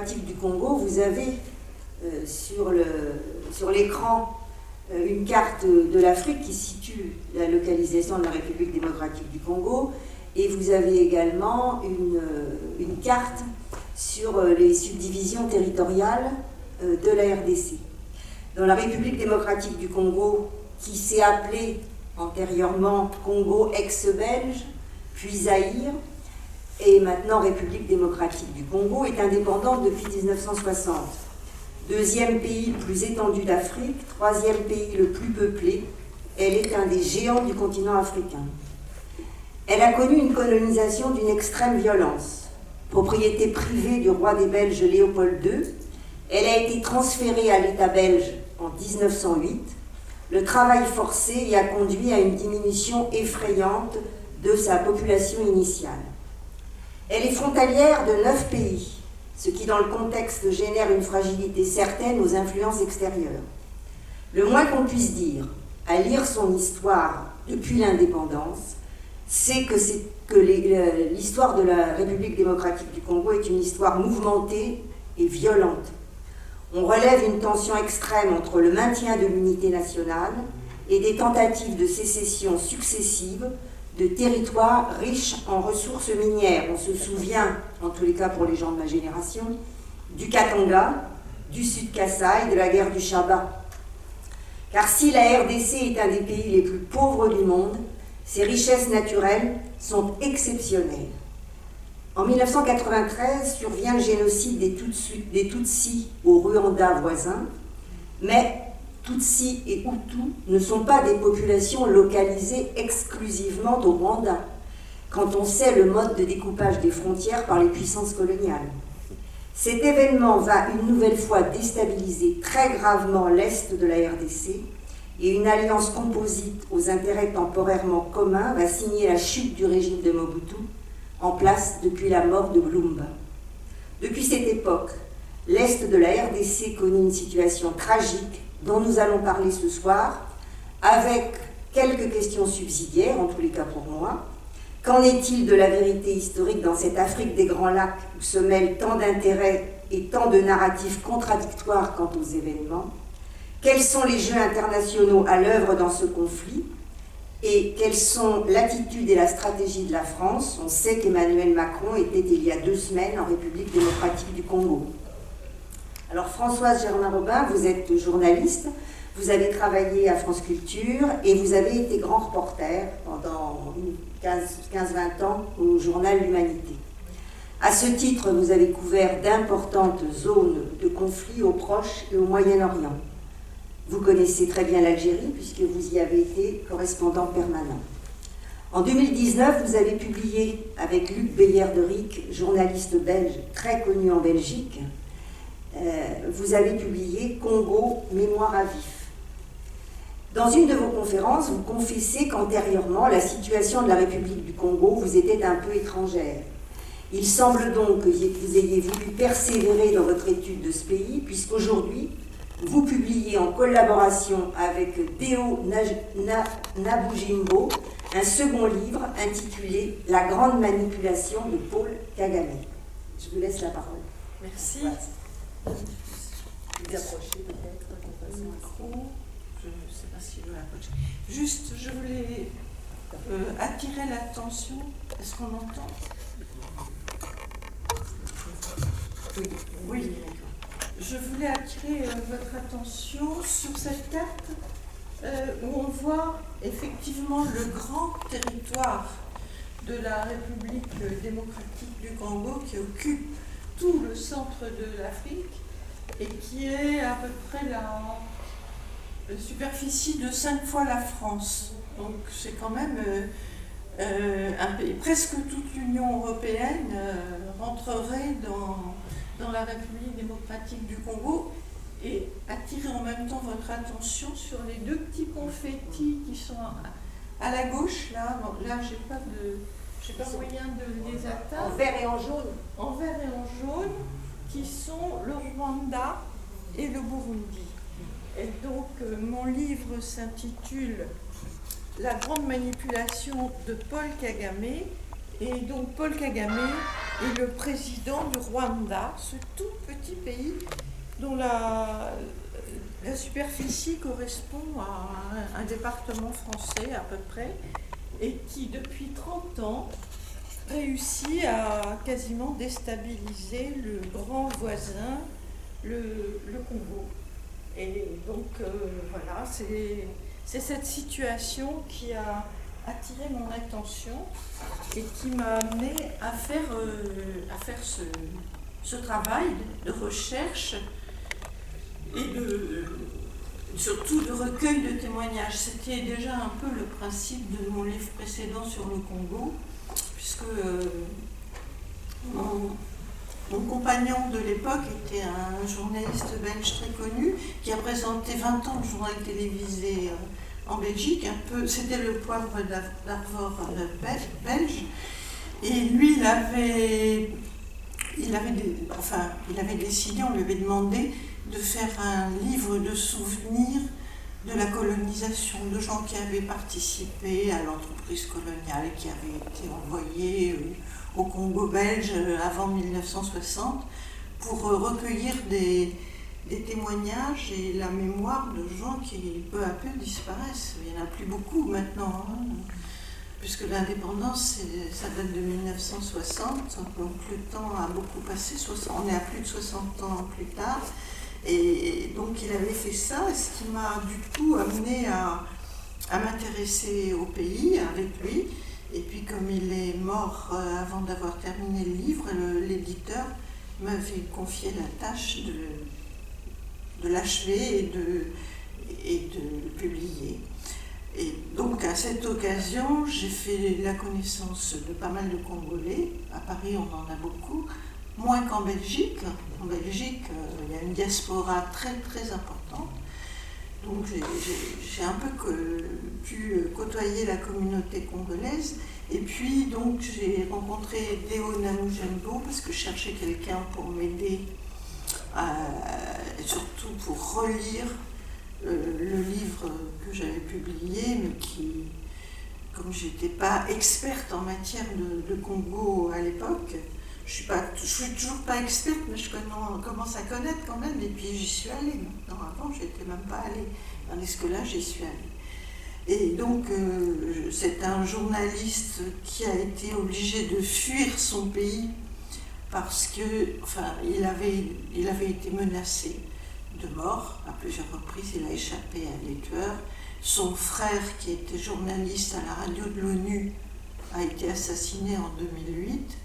démocratique du Congo, vous avez sur l'écran une carte de l'Afrique qui situe la localisation de la République démocratique du Congo, et vous avez également une carte sur les subdivisions territoriales de la RDC. Dans la République démocratique du Congo, qui s'est appelée antérieurement Congo ex-belge, puis Zaïre, et maintenant République démocratique du Congo, est indépendante depuis 1960. Deuxième pays le plus étendu d'Afrique, troisième pays le plus peuplé, elle est un des géants du continent africain. Elle a connu une colonisation d'une extrême violence. Propriété privée du roi des Belges Léopold II, elle a été transférée à l'État belge en 1908. Le travail forcé y a conduit à une diminution effrayante de sa population initiale. Elle est frontalière de 9 pays, ce qui dans le contexte génère une fragilité certaine aux influences extérieures. Le moins qu'on puisse dire, à lire son histoire depuis l'indépendance, c'est que l'histoire de la République démocratique du Congo est une histoire mouvementée et violente. On relève une tension extrême entre le maintien de l'unité nationale et des tentatives de sécession successives de territoires riches en ressources minières. On se souvient, en tous les cas pour les gens de ma génération, du Katanga, du Sud-Kasaï, de la guerre du Chaba. Car si la RDC est un des pays les plus pauvres du monde, ses richesses naturelles sont exceptionnelles. En 1993 survient le génocide des Tutsis au Rwanda voisin, mais Tutsis et Hutus ne sont pas des populations localisées exclusivement au Rwanda, quand on sait le mode de découpage des frontières par les puissances coloniales. Cet événement va une nouvelle fois déstabiliser très gravement l'Est de la RDC, et une alliance composite aux intérêts temporairement communs va signer la chute du régime de Mobutu, en place depuis la mort de Lumumba. Depuis cette époque, l'Est de la RDC connaît une situation tragique dont nous allons parler ce soir, avec quelques questions subsidiaires, en tous les cas pour moi. Qu'en est-il de la vérité historique dans cette Afrique des Grands Lacs où se mêlent tant d'intérêts et tant de narratifs contradictoires quant aux événements? Quels sont les jeux internationaux à l'œuvre dans ce conflit? Et quelles sont l'attitude et la stratégie de la France? On sait qu'Emmanuel Macron était il y a 2 semaines en République démocratique du Congo. Alors Françoise Germain-Robin, vous êtes journaliste, vous avez travaillé à France Culture et vous avez été grand reporter pendant 15-20 ans au journal L'Humanité. À ce titre, vous avez couvert d'importantes zones de conflit au Proche et au Moyen-Orient. Vous connaissez très bien l'Algérie puisque vous y avez été correspondant permanent. En 2019, vous avez publié avec Luc Beyer-de-Ric, journaliste belge très connu en Belgique, vous avez publié Congo, mémoire à vif. Dans une de vos conférences, vous confessez qu'antérieurement, la situation de la République du Congo vous était un peu étrangère. Il semble donc que vous ayez voulu persévérer dans votre étude de ce pays, puisqu'aujourd'hui, vous publiez en collaboration avec Deo Nabujimbo un second livre intitulé « La grande manipulation de Paul Kagame ». Je vous laisse la parole. Merci. Vous approchez peut-être de façon micro. Je ne sais pas si je vais approcher. Juste, je voulais attirer l'attention. Est-ce qu'on entend? Oui. Oui. Je voulais attirer votre attention sur cette carte où on voit effectivement le grand territoire de la République démocratique du Congo qui occupe tout le centre de l'Afrique et qui est à peu près la superficie de 5 fois la France. Donc c'est quand même un pays. Presque toute l'Union européenne rentrerait dans la République démocratique du Congo, et attirer en même temps votre attention sur les 2 petits confettis qui sont à la gauche. Là, j'ai pas moyen de les atteindre. En vert et en jaune. En vert et en jaune, qui sont le Rwanda et le Burundi. Et donc, mon livre s'intitule La grande manipulation de Paul Kagame. Et donc, Paul Kagame et le président du Rwanda, ce tout petit pays dont la superficie correspond à un département français à peu près, et qui depuis 30 ans réussit à quasiment déstabiliser le grand voisin, le Congo. Et donc voilà, c'est cette situation qui a attiré mon attention et qui m'a amené à faire ce travail de recherche et surtout de recueil de témoignages. C'était déjà un peu le principe de mon livre précédent sur le Congo, puisque mon compagnon de l'époque était un journaliste belge très connu qui a présenté 20 ans de journal télévisé en Belgique, un peu, c'était le Poivre d'Arvor belge, et lui il avait décidé, on lui avait demandé de faire un livre de souvenirs de la colonisation, de gens qui avaient participé à l'entreprise coloniale, qui avaient été envoyés au Congo belge avant 1960 pour recueillir des témoignages et la mémoire de gens qui peu à peu disparaissent. Il n'y en a plus beaucoup maintenant, hein, puisque l'indépendance, ça date de 1960, donc le temps a beaucoup passé, on est à plus de 60 ans plus tard. Et donc il avait fait ça, ce qui m'a du coup amené à m'intéresser au pays avec lui. Et puis comme il est mort avant d'avoir terminé le livre, l'éditeur m'avait confié la tâche de l'achever et de le publier. Et donc à cette occasion, j'ai fait la connaissance de pas mal de Congolais. À Paris, on en a beaucoup. Moins qu'en Belgique. En Belgique, il y a une diaspora très très importante. Donc j'ai un peu pu côtoyer la communauté congolaise. Et puis donc j'ai rencontré Deo Namujembo parce que je cherchais quelqu'un pour m'aider, surtout pour relire le livre que j'avais publié, mais qui, comme je n'étais pas experte en matière de Congo à l'époque, je suis toujours pas experte, mais je commence à connaître quand même, et puis j'y suis allée. Non, avant, je n'étais même pas allée, tandis que là, j'y suis allée. Et donc, c'est un journaliste qui a été obligé de fuir son pays parce que, enfin, il avait été menacé de mort à plusieurs reprises, il a échappé à des tueurs. Son frère, qui était journaliste à la radio de l'ONU, a été assassiné en 2008.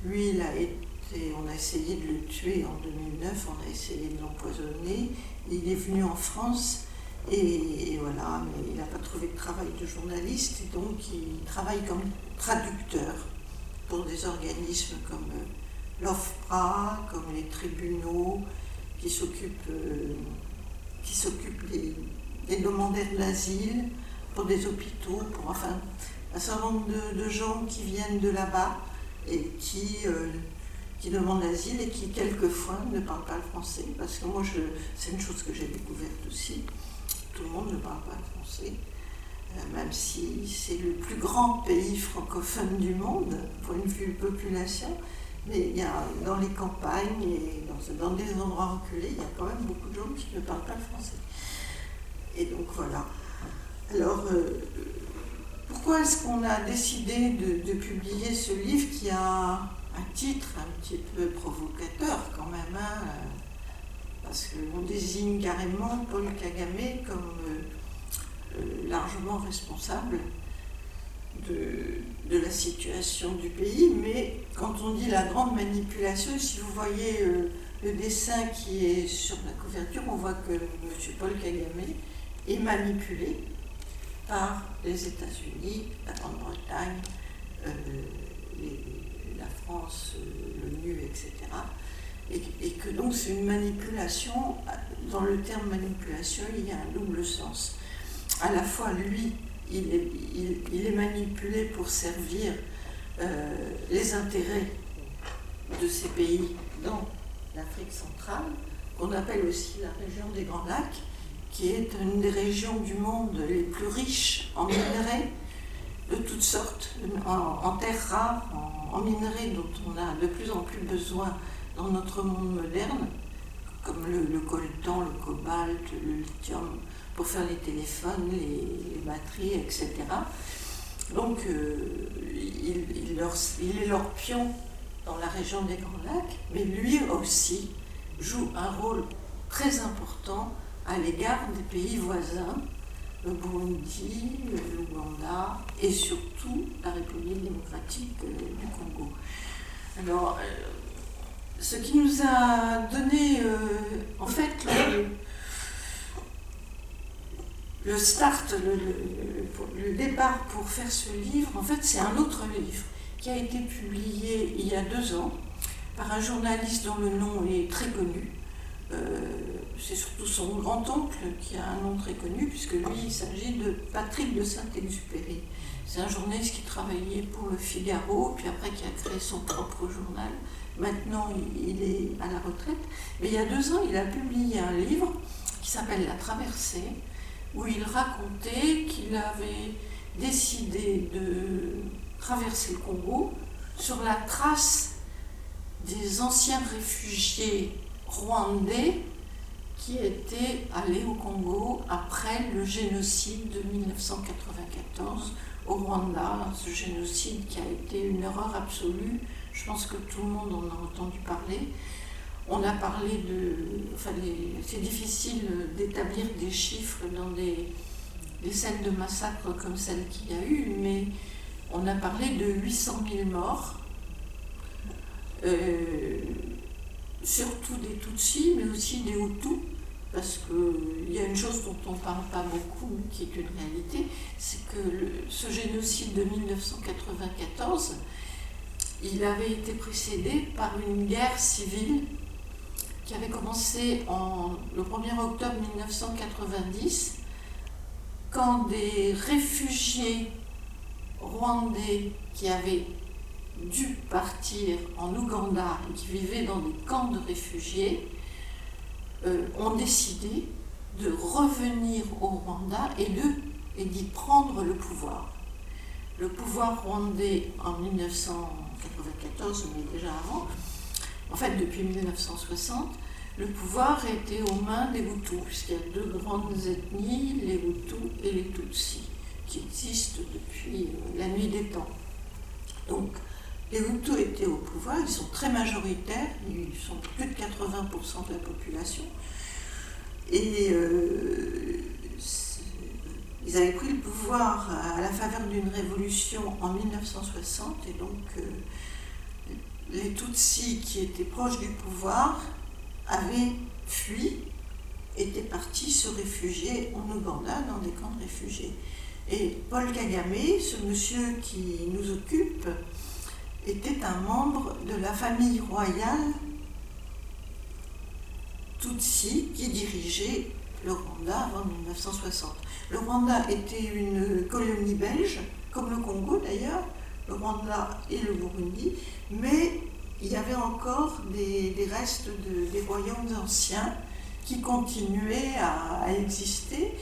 Lui, on a essayé de le tuer en 2009, on a essayé de l'empoisonner. Il est venu en France et voilà, mais il n'a pas trouvé de travail de journaliste et donc il travaille comme traducteur pour des organismes comme l'OFPRA, comme les tribunaux qui s'occupent des demandeurs d'asile, pour des hôpitaux, pour enfin un certain nombre de gens qui viennent de là-bas et qui demandent l'asile et qui quelquefois ne parlent pas le français, parce que moi c'est une chose que j'ai découverte aussi, tout le monde ne parle pas le français, même si c'est le plus grand pays francophone du monde, point de vue population, mais il y a dans les campagnes et dans des endroits reculés, il y a quand même beaucoup de gens qui ne parlent pas le français. Et donc voilà. Alors, pourquoi est-ce qu'on a décidé de publier ce livre qui a un titre un petit peu provocateur quand même, hein, parce qu'on désigne carrément Paul Kagame comme largement responsable de la situation du pays, mais quand on dit la grande manipulation, si vous voyez le dessin qui est sur la couverture, on voit que M. Paul Kagame est manipulé par les États-Unis, la Grande-Bretagne, la France, l'ONU, etc. Et que donc c'est une manipulation, dans le terme manipulation, il y a un double sens. À la fois, lui, il est manipulé pour servir les intérêts de ces pays dans l'Afrique centrale, qu'on appelle aussi la région des Grands Lacs, qui est une des régions du monde les plus riches en minerais. de toutes sortes, en terres rares, en minerais dont on a de plus en plus besoin dans notre monde moderne, comme le coltan, le cobalt, le lithium, pour faire les téléphones, les batteries, etc. Donc il est leur pion dans la région des Grands Lacs, mais lui aussi joue un rôle très important à l'égard des pays voisins, le Burundi, l'Ouganda et surtout la République démocratique du Congo. Alors, ce qui nous a donné, en fait, le start, le départ pour faire ce livre, en fait, c'est un autre livre qui a été publié il y a 2 ans par un journaliste dont le nom est très connu. C'est surtout son grand-oncle qui a un nom très connu, puisque lui, il s'agit de Patrick de Saint-Exupéry. C'est un journaliste qui travaillait pour Le Figaro, puis après qui a créé son propre journal. Maintenant, il est à la retraite. Mais il y a 2 ans, il a publié un livre qui s'appelle La Traversée, où il racontait qu'il avait décidé de traverser le Congo sur la trace des anciens réfugiés rwandais qui étaient allés au Congo après le génocide de 1994 au Rwanda, ce génocide qui a été une horreur absolue. Je pense que tout le monde en a entendu parler. On a parlé c'est difficile d'établir des chiffres dans des scènes de massacre comme celle qu'il y a eu, mais on a parlé de 800 000 morts, surtout des Tutsis, mais aussi des Hutus, parce qu'il y a une chose dont on ne parle pas beaucoup, mais qui est une réalité, c'est que ce génocide de 1994, il avait été précédé par une guerre civile qui avait commencé le 1er octobre 1990, quand des réfugiés rwandais qui avaient dû partir en Ouganda et qui vivaient dans des camps de réfugiés ont décidé de revenir au Rwanda et d'y prendre le pouvoir. Le pouvoir rwandais en 1994, mais déjà avant, en fait depuis 1960, le pouvoir était aux mains des Hutus, puisqu'il y a 2 grandes ethnies, les Hutus et les Tutsis, qui existent depuis la nuit des temps. Donc, les Hutus étaient au pouvoir, ils sont très majoritaires, ils sont plus de 80% de la population, et ils avaient pris le pouvoir à la faveur d'une révolution en 1960, et donc les Tutsis qui étaient proches du pouvoir avaient fui, étaient partis se réfugier en Ouganda dans des camps de réfugiés. Et Paul Kagame, ce monsieur qui nous occupe, était un membre de la famille royale Tutsi qui dirigeait le Rwanda avant 1960. Le Rwanda était une colonie belge, comme le Congo d'ailleurs, le Rwanda et le Burundi, mais il y avait encore des restes des royaumes anciens qui continuaient à exister,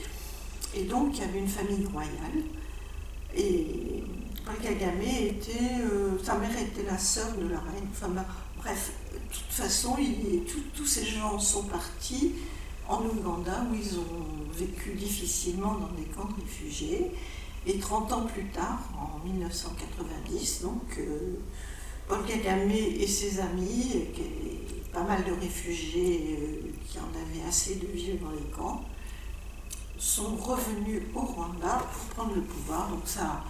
et donc il y avait une famille royale, et Paul Kagame sa mère était la sœur de la reine, enfin, bref, de toute façon, tous ces gens sont partis en Ouganda, où ils ont vécu difficilement dans des camps de réfugiés, et 30 ans plus tard, en 1990, donc Paul Kagame et ses amis, et pas mal de réfugiés qui en avaient assez de vivre dans les camps, sont revenus au Rwanda pour prendre le pouvoir. Donc ça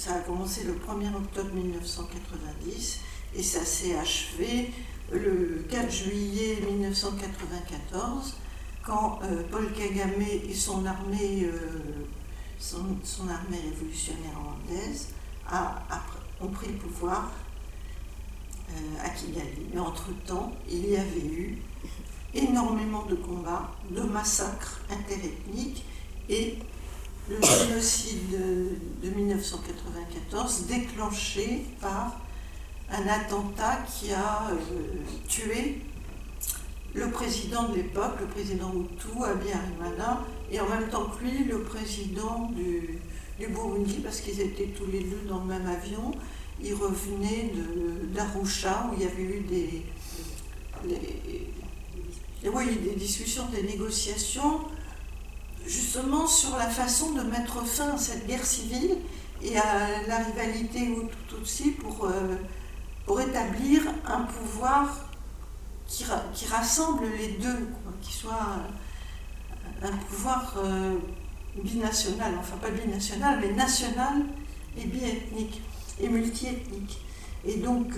a commencé le 1er octobre 1990 et ça s'est achevé le 4 juillet 1994 quand Paul Kagame et son armée révolutionnaire rwandaise ont pris le pouvoir à Kigali. Mais entre-temps, il y avait eu énormément de combats, de massacres interethniques et le génocide de 1994 déclenché par un attentat qui a tué le président de l'époque, le président Hutu, Abiyarimana, et en même temps que lui, le président du Burundi, parce qu'ils étaient tous les deux dans le même avion. Ils revenaient d'Arusha, où il y avait eu des discussions, des négociations, justement sur la façon de mettre fin à cette guerre civile et à la rivalité Hutu-Tutsi pour établir un pouvoir qui rassemble les deux, quoi, qui soit un pouvoir binational, enfin pas binational, mais national et biethnique et multiethnique. Et donc,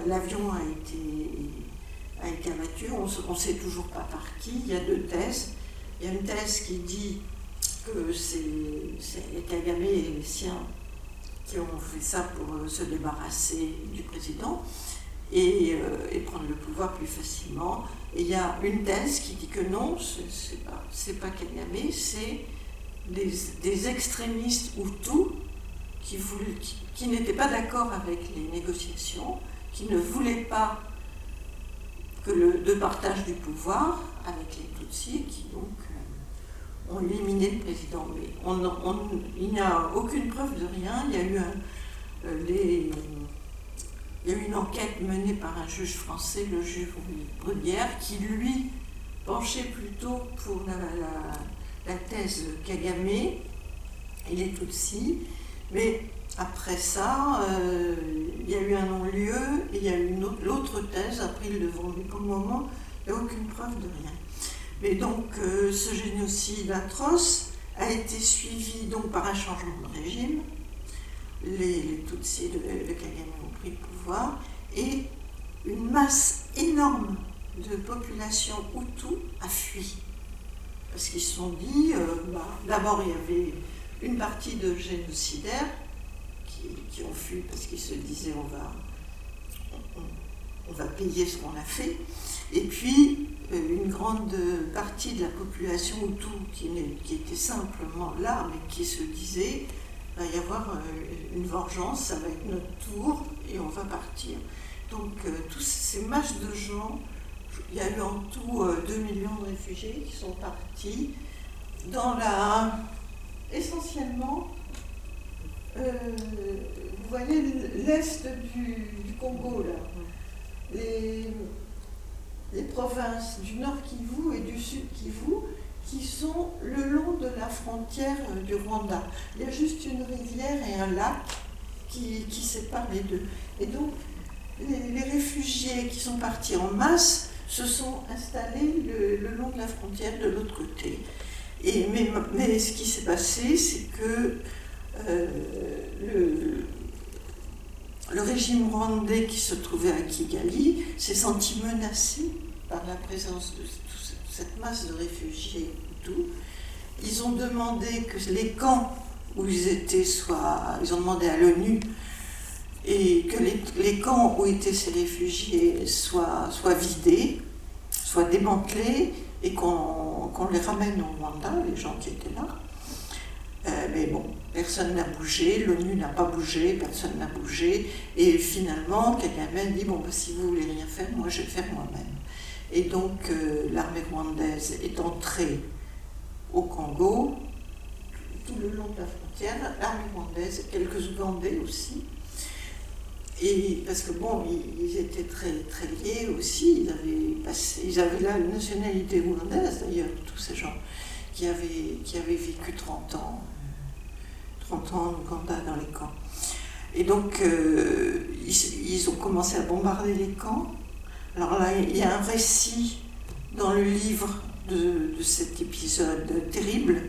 l'avion a été abattu, on ne sait toujours pas par qui. Il y a deux thèses. Il y a une thèse qui dit que c'est Kagame et les siens qui ont fait ça pour se débarrasser du président et prendre le pouvoir plus facilement. Et il y a une thèse qui dit que non, c'est pas Kagame, c'est des extrémistes Hutus qui n'étaient pas d'accord avec les négociations, qui ne voulaient pas de partage du pouvoir avec les Tutsis, qui donc ont éliminé le président. Mais il n'y a aucune preuve de rien. Il y a eu une enquête menée par un juge français, le juge Bruguière, qui lui penchait plutôt pour la thèse Kagame et les Tutsis. Mais après ça, il y a eu un non-lieu et il y a eu l'autre thèse a pris le devant. Mais pour le moment, il n'y a aucune preuve de rien. Mais donc, ce génocide atroce a été suivi donc par un changement de régime. Les Tutsis de Kagame ont pris le pouvoir et une masse énorme de population Hutu a fui. Parce qu'ils se sont dit, d'abord il y avait une partie de génocidaires qui ont fui parce qu'ils se disaient on va payer ce qu'on a fait. Et puis une grande partie de la population Hutu qui était simplement là, mais qui se disait il va y avoir une vengeance, ça va être notre tour et on va partir. Donc toutes ces masses de gens, il y a eu en tout 2 millions de réfugiés qui sont partis dans essentiellement, vous voyez l'est du Congo là, les provinces du nord Kivu et du sud Kivu qui sont le long de la frontière du Rwanda. Il y a juste une rivière et un lac qui séparent les deux. Et donc les réfugiés qui sont partis en masse se sont installés le long de la frontière de l'autre côté. Mais ce qui s'est passé, c'est que le régime rwandais qui se trouvait à Kigali s'est senti menacé par la présence de cette masse de réfugiés Hutus. Ils ont demandé que les camps où ils étaient ils ont demandé à l'ONU et que les camps où étaient ces réfugiés soient vidés, soient démantelés et qu'on les ramène au Rwanda, les gens qui étaient là. Mais bon, personne n'a bougé, l'ONU n'a pas bougé, personne n'a bougé. Et finalement, Kagame a dit, si vous voulez rien faire, moi je vais faire moi-même. Et donc l'armée rwandaise est entrée au Congo, tout le long de la frontière, l'armée rwandaise, quelques Ougandais aussi. Et parce que ils étaient très, très liés aussi, ils avaient la nationalité ougandaise d'ailleurs, tous ces gens qui avaient vécu 30 ans en Ouganda dans les camps. Et donc ils ont commencé à bombarder les camps. Alors là, il y a un récit dans le livre de cet épisode terrible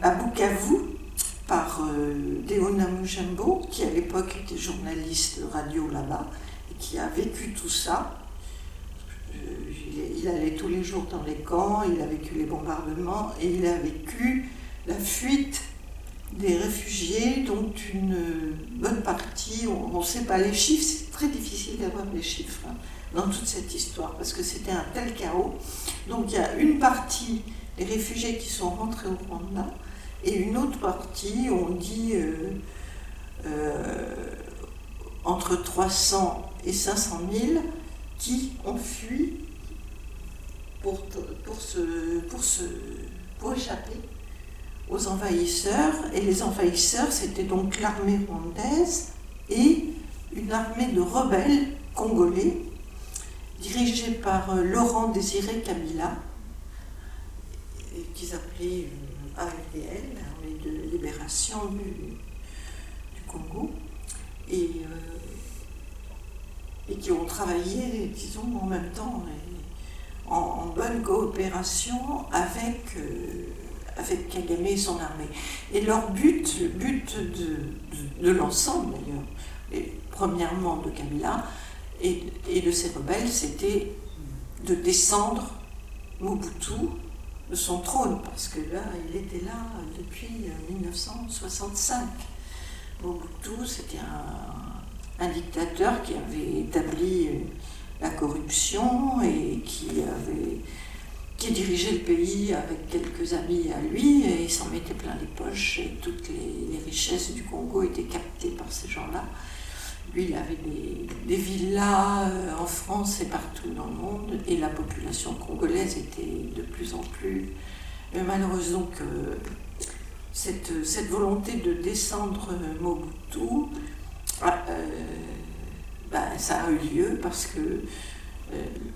à Bukavu, par Deona Mujembo, qui à l'époque était journaliste de radio là-bas, et qui a vécu tout ça. Il allait tous les jours dans les camps, il a vécu les bombardements, et il a vécu la fuite des réfugiés, dont une bonne partie, on ne sait pas les chiffres, c'est très difficile d'avoir les chiffres dans toute cette histoire, parce que c'était un tel chaos. Donc il y a une partie des réfugiés qui sont rentrés au Rwanda, et une autre partie, on dit entre 300 et 500 000 qui ont fui pour échapper aux envahisseurs. Et les envahisseurs, c'était donc l'armée rwandaise et une armée de rebelles congolais dirigée par Laurent Désiré Kabila, qu'ils appelaient ALDL, l'Armée de libération du Congo, et qui ont travaillé, disons, en même temps, en bonne coopération avec Kagame et son armée. Et leur but, le but de l'ensemble d'ailleurs, et premièrement de Kabila et de ses rebelles, c'était de descendre Mobutu de son trône, parce que là, il était là depuis 1965. Mobutu, c'était un dictateur qui avait établi la corruption et qui dirigeait le pays avec quelques amis à lui, et il s'en mettait plein les poches, et toutes les richesses du Congo étaient captées par ces gens-là. Lui, il avait des villas en France et partout dans le monde, et la population congolaise était de plus en plus malheureuse. Donc, cette volonté de descendre Mobutu, ça a eu lieu parce que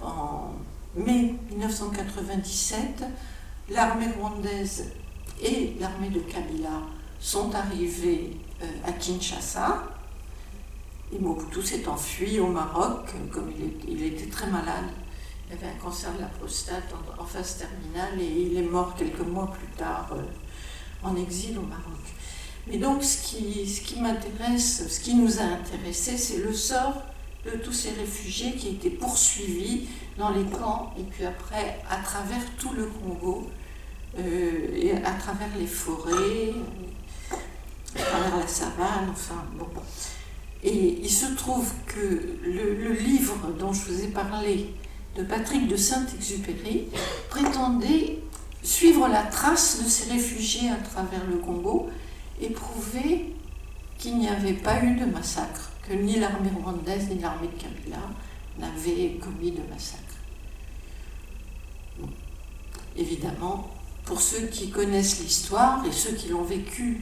en mai 1997, l'armée rwandaise et l'armée de Kabila sont arrivées à Kinshasa. Et Mobutu s'est enfui au Maroc, comme il était très malade. Il avait un cancer de la prostate en phase terminale et il est mort quelques mois plus tard en exil au Maroc. Mais donc ce qui m'intéresse, ce qui nous a intéressés, c'est le sort de tous ces réfugiés qui étaient poursuivis dans les camps et puis après à travers tout le Congo et à travers les forêts, à travers la savane, enfin bon. Et il se trouve que le livre dont je vous ai parlé, de Patrick de Saint-Exupéry, prétendait suivre la trace de ces réfugiés à travers le Congo et prouver qu'il n'y avait pas eu de massacre, que ni l'armée rwandaise ni l'armée de Kabila n'avaient commis de massacre. Bon. Évidemment, pour ceux qui connaissent l'histoire et ceux qui l'ont vécu,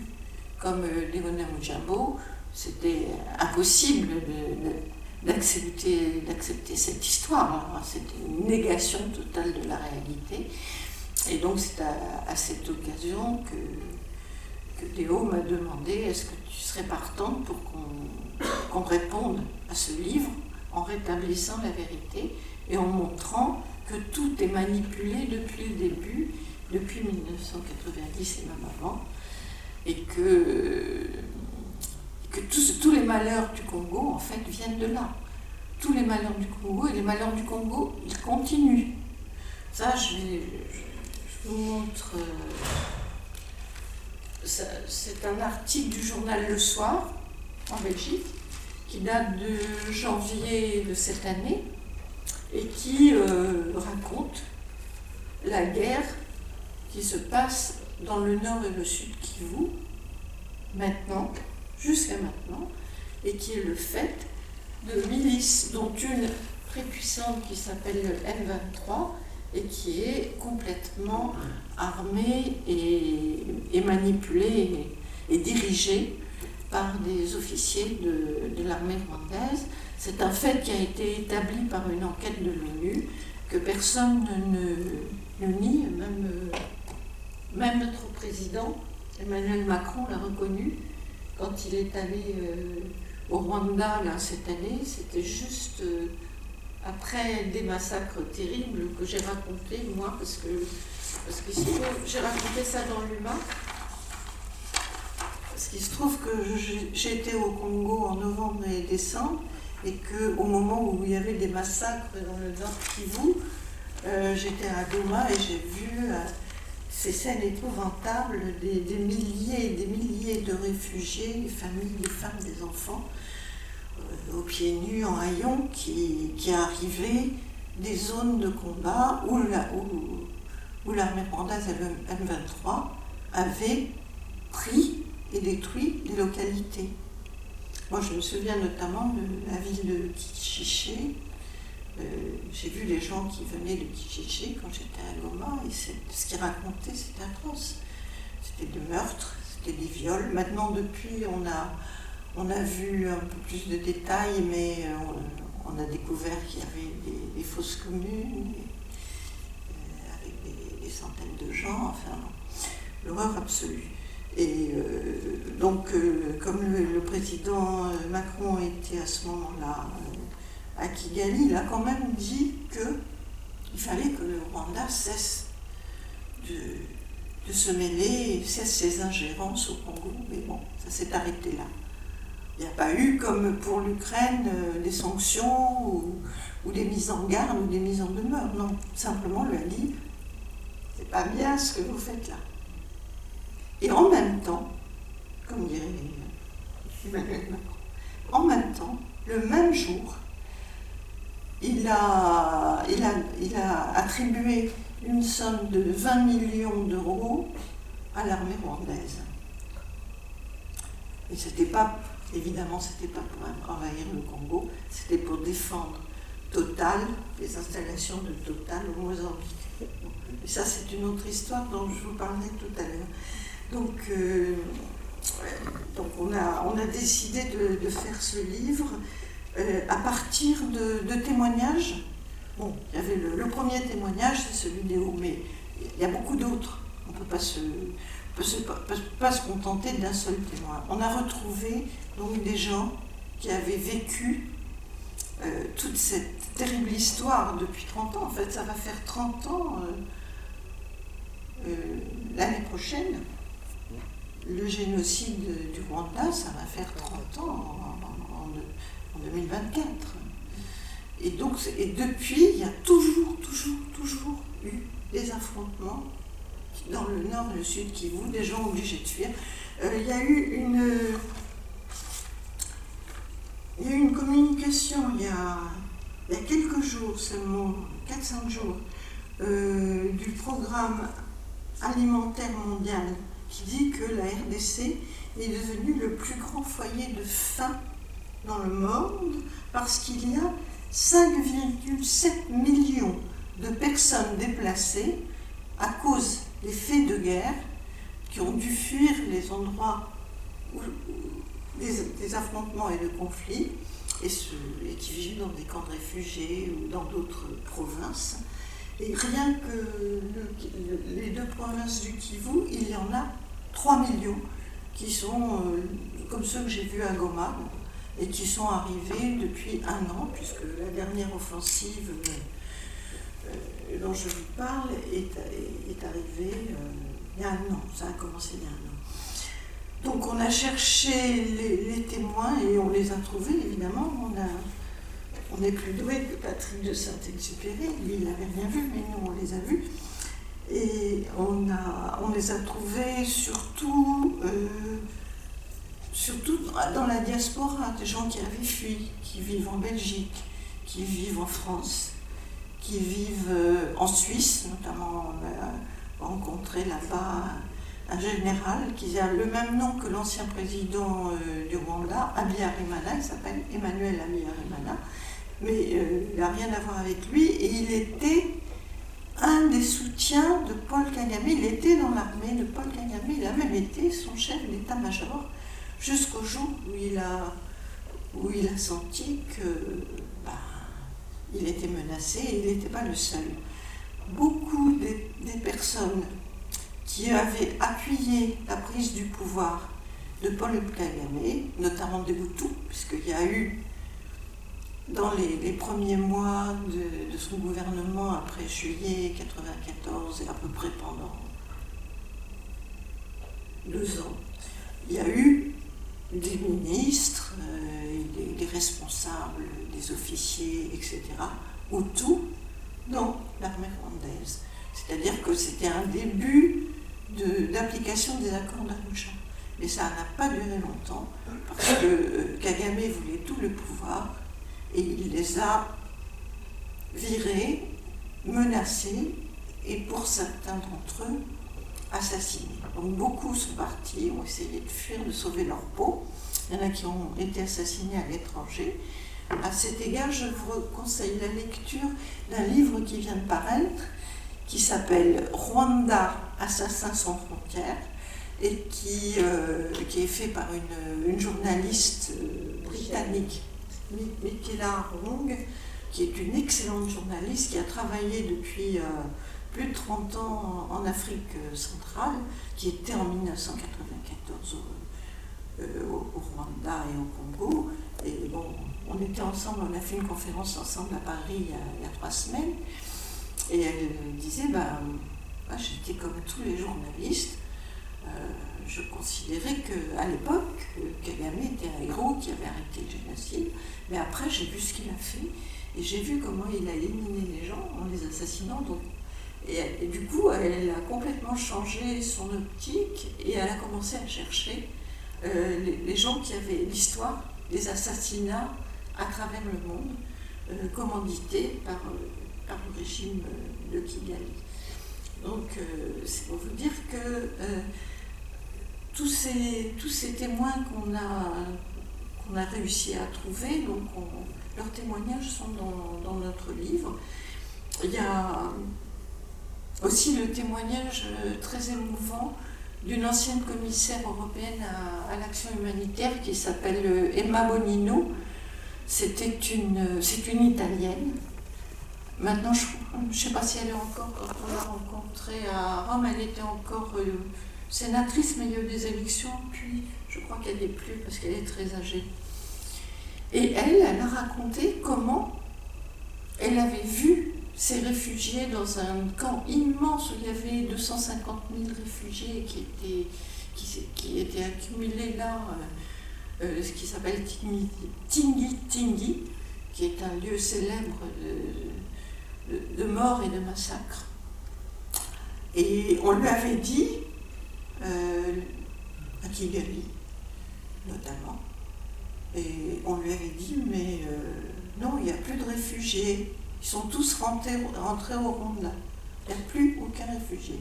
comme Léona Mujambo, c'était impossible d'accepter cette histoire. C'était une négation totale de la réalité. Et donc c'est à cette occasion que Théo m'a demandé est-ce que tu serais partante pour qu'on réponde à ce livre en rétablissant la vérité et en montrant que tout est manipulé depuis le début, depuis 1990 et même avant, et que tous les malheurs du Congo, en fait, viennent de là. Tous les malheurs du Congo, et les malheurs du Congo, ils continuent. Ça, je vous montre... c'est un article du journal Le Soir, en Belgique, qui date de janvier de cette année, et qui raconte la guerre qui se passe dans le nord et le sud Kivu, maintenant, jusqu'à maintenant, et qui est le fait de milices, dont une très puissante qui s'appelle le M23 et qui est complètement armée et manipulée et dirigée par des officiers de l'armée rwandaise. C'est un fait qui a été établi par une enquête de l'ONU, que personne ne nie, même notre président Emmanuel Macron l'a reconnu. Quand il est allé au Rwanda là, cette année, c'était juste après des massacres terribles que j'ai raconté, moi, parce que sinon, j'ai raconté ça dans l'Humain. Parce qu'il se trouve que j'étais au Congo en novembre et décembre, et qu'au moment où il y avait des massacres dans le nord Kivu, j'étais à Goma et j'ai vu ces scènes épouvantables des milliers et des milliers de réfugiés, des familles, des femmes, des enfants, aux pieds nus, en haillons, qui arrivaient des zones de combat où l'armée rwandaise et le M23 avaient pris et détruit les localités. Moi, je me souviens notamment de la ville de Kichiché. J'ai vu les gens qui venaient de Kichiché quand j'étais à Goma, et ce qu'ils racontaient, c'était atroce. c'était des meurtres, c'était des viols. Maintenant, depuis, on a vu un peu plus de détails, mais on a découvert qu'il y avait des fosses communes, avec des centaines de gens, enfin, l'horreur absolue. Et donc, comme le président Macron était à ce moment-là à Kigali, il a quand même dit qu'il fallait que le Rwanda cesse de se mêler, cesse ses ingérences au Congo. Mais bon, ça s'est arrêté là. Il n'y a pas eu, comme pour l'Ukraine, des sanctions ou des mises en garde ou des mises en demeure. Non, simplement lui a dit, c'est pas bien ce que vous faites là. Et en même temps, comme dirait Emmanuel Macron, en même temps, le même jour, il a attribué une somme de 20 millions d'euros à l'armée rwandaise. Et évidemment, c'était pas pour envahir le Congo, c'était pour défendre Total, les installations de Total au Mozambique. Et ça, c'est une autre histoire dont je vous parlerai tout à l'heure. Donc on a décidé de faire ce livre à partir de témoignages. Bon, il y avait le premier témoignage, c'est celui d'Éo, mais il y a beaucoup d'autres. On ne peut pas se contenter d'un seul témoin. On a retrouvé donc des gens qui avaient vécu toute cette terrible histoire depuis 30 ans. En fait, ça va faire 30 ans l'année prochaine. Le génocide du Rwanda, ça va faire 30 ans en 2024. Et depuis, il y a toujours eu des affrontements dans le nord et le sud Kivu, des gens obligés de fuir. Il y a eu une communication il y a quelques jours, seulement 4-5 jours, du programme alimentaire mondial qui dit que la RDC est devenue le plus grand foyer de faim dans le monde parce qu'il y a 5,7 millions de personnes déplacées à cause des faits de guerre qui ont dû fuir les endroits des affrontements et de conflits et qui vivent dans des camps de réfugiés ou dans d'autres provinces. Et rien que les deux provinces du Kivu, il y en a 3 millions qui sont comme ceux que j'ai vus à Goma et qui sont arrivés depuis 1 an, puisque la dernière offensive dont je vous parle est arrivée il y a 1 an. Ça a commencé il y a 1 an. Donc on a cherché les témoins et on les a trouvés, évidemment. On est plus doué que Patrick de Saint-Exupéry, lui il n'avait rien vu, mais nous on les a vus. Et on les a trouvés surtout dans la diaspora, des gens qui avaient fui, qui vivent en Belgique, qui vivent en France, qui vivent en Suisse, notamment on a rencontré là-bas un général qui a le même nom que l'ancien président du Rwanda, Habyarimana, il s'appelle Emmanuel Habyarimana, mais il n'a rien à voir avec lui, et il était un des soutiens de Paul Kagame. Il était dans l'armée de Paul Kagame, il a même été son chef d'état-major jusqu'au jour où il a senti qu'il était menacé, et il n'était pas le seul. Beaucoup des personnes qui avaient appuyé la prise du pouvoir de Paul Kagame, notamment des Hutus, puisqu'il y a eu dans les premiers mois de son gouvernement, après juillet 1994 et à peu près pendant 2 ans, il y a eu des ministres, des responsables, des officiers, etc., Hutus dans l'armée rwandaise. C'est-à-dire que c'était un début d'application des accords d'Arusha. Mais ça n'a pas duré longtemps, parce que Kagame voulait tout le pouvoir, et il les a virés, menacés, et pour certains d'entre eux, assassinés. Donc beaucoup sont partis, ont essayé de fuir, de sauver leur peau. Il y en a qui ont été assassinés à l'étranger. À cet égard, je vous conseille la lecture d'un livre qui vient de paraître, qui s'appelle « Rwanda, assassins sans frontières ». et qui est fait par une journaliste britannique, Michaela Wong, qui est une excellente journaliste qui a travaillé depuis plus de 30 ans en Afrique centrale, qui était en 1994 au Rwanda et au Congo. Et bon, on était ensemble, on a fait une conférence ensemble à Paris il y a 3 semaines. Et elle disait, j'étais comme tous les journalistes, je considérais qu'à l'époque, Kagame était un héros qui avait arrêté le génocide, mais après j'ai vu ce qu'il a fait, et j'ai vu comment il a éliminé les gens en les assassinant. Donc, et du coup, elle a complètement changé son optique, et elle a commencé à chercher les gens qui avaient l'histoire des assassinats à travers le monde, commandités par le régime de Kigali. Donc, c'est pour vous dire que tous ces témoins qu'on a réussi à trouver, donc leurs témoignages sont dans notre livre. Il y a aussi le témoignage très émouvant d'une ancienne commissaire européenne à l'action humanitaire qui s'appelle Emma Bonino. C'est une Italienne. Maintenant, je ne sais pas si elle est encore, quand on l'a rencontrée à Rome, elle était encore sénatrice, mais il y a eu des élections, puis je crois qu'elle n'est plus parce qu'elle est très âgée. Et elle a raconté comment elle avait vu ces réfugiés dans un camp immense où il y avait 250 000 réfugiés qui étaient accumulés là, ce qui s'appelle Tingi, qui est un lieu célèbre de mort et de massacre. Et on lui avait dit, à Kigali notamment, et on lui avait dit, mais non, il n'y a plus de réfugiés, ils sont tous rentrés au Rwanda, il n'y a plus aucun réfugié.